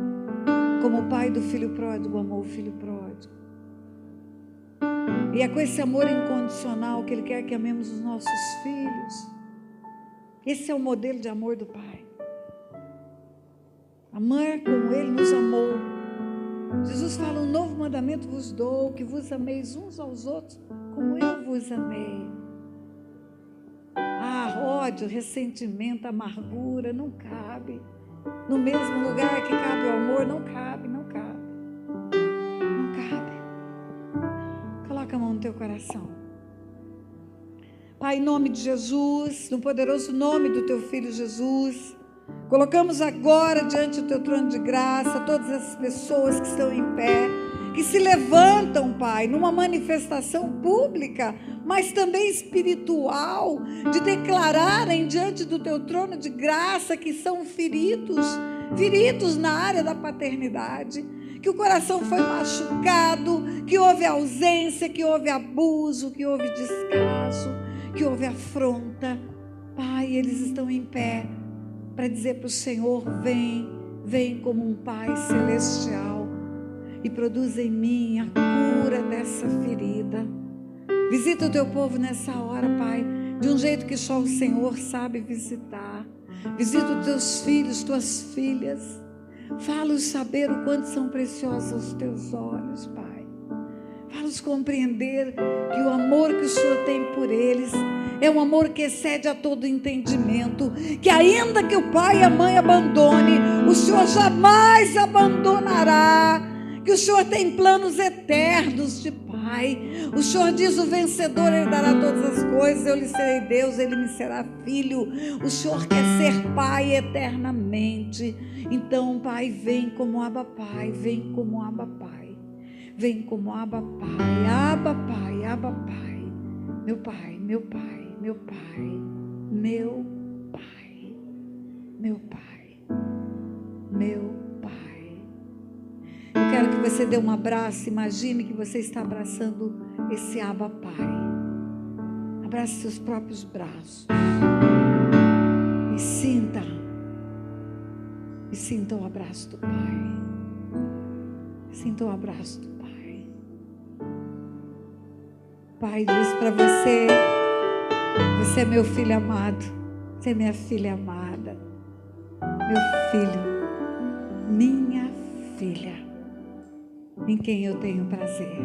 como o pai do filho pródigo amou o filho pródigo. E é com esse amor incondicional que Ele quer que amemos os nossos filhos. Esse é o modelo de amor do Pai. Amar como Ele nos amou. Jesus fala: um novo mandamento vos dou, que vos ameis uns aos outros como eu vos amei. Ódio, ressentimento, amargura não cabe no mesmo lugar que cabe o amor. Não cabe, não cabe, não cabe. Coloca a mão no teu coração. Pai, em nome de Jesus, no poderoso nome do teu Filho Jesus, colocamos agora diante do teu trono de graça todas essas pessoas que estão em pé, que se levantam, Pai, numa manifestação pública, mas também espiritual, de declararem diante do teu trono de graça que são feridos na área da paternidade, que o coração foi machucado, que houve ausência, que houve abuso, que houve descaso, que houve afronta. Pai, eles estão em pé para dizer para o Senhor: vem como um Pai celestial e produz em mim a cura dessa ferida. Visita o teu povo nessa hora, Pai, de um jeito que só o Senhor sabe visitar. Visita os teus filhos, tuas filhas. Fala-os saber o quanto são preciosos aos teus olhos, Pai. Fala-os compreender que o amor que o Senhor tem por eles é um amor que excede a todo entendimento, que ainda que o pai e a mãe abandone, o Senhor jamais abandonará, que o Senhor tem planos eternos de Pai. O Senhor diz: o vencedor herdará todas as coisas, eu lhe serei Deus, ele me será filho. O Senhor quer ser Pai eternamente. Então, Pai, vem como Abba Pai, vem como Abba Pai, vem como Abba Pai, Abba Pai, Abba Pai, meu Pai, meu Pai, meu Pai, meu Pai, meu Pai, meu Pai. Eu quero que você dê um abraço. Imagine que você está abraçando esse Abba Pai. Abrace seus próprios braços e sinta o abraço do Pai. Sinta o abraço do Pai. O Pai diz para você: você é meu filho amado, você é minha filha amada, meu filho, minha filha, em quem eu tenho prazer.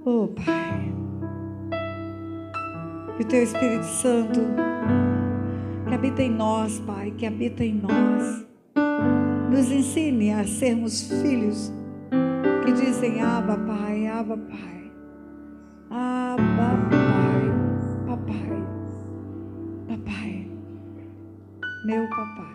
Oh Pai, que o teu Espírito Santo, que habita em nós, Pai, que habita em nós, nos ensine a sermos filhos que dizem: Abba Pai, Abba Pai, Abba Pai, Papai, Papai, meu Papai.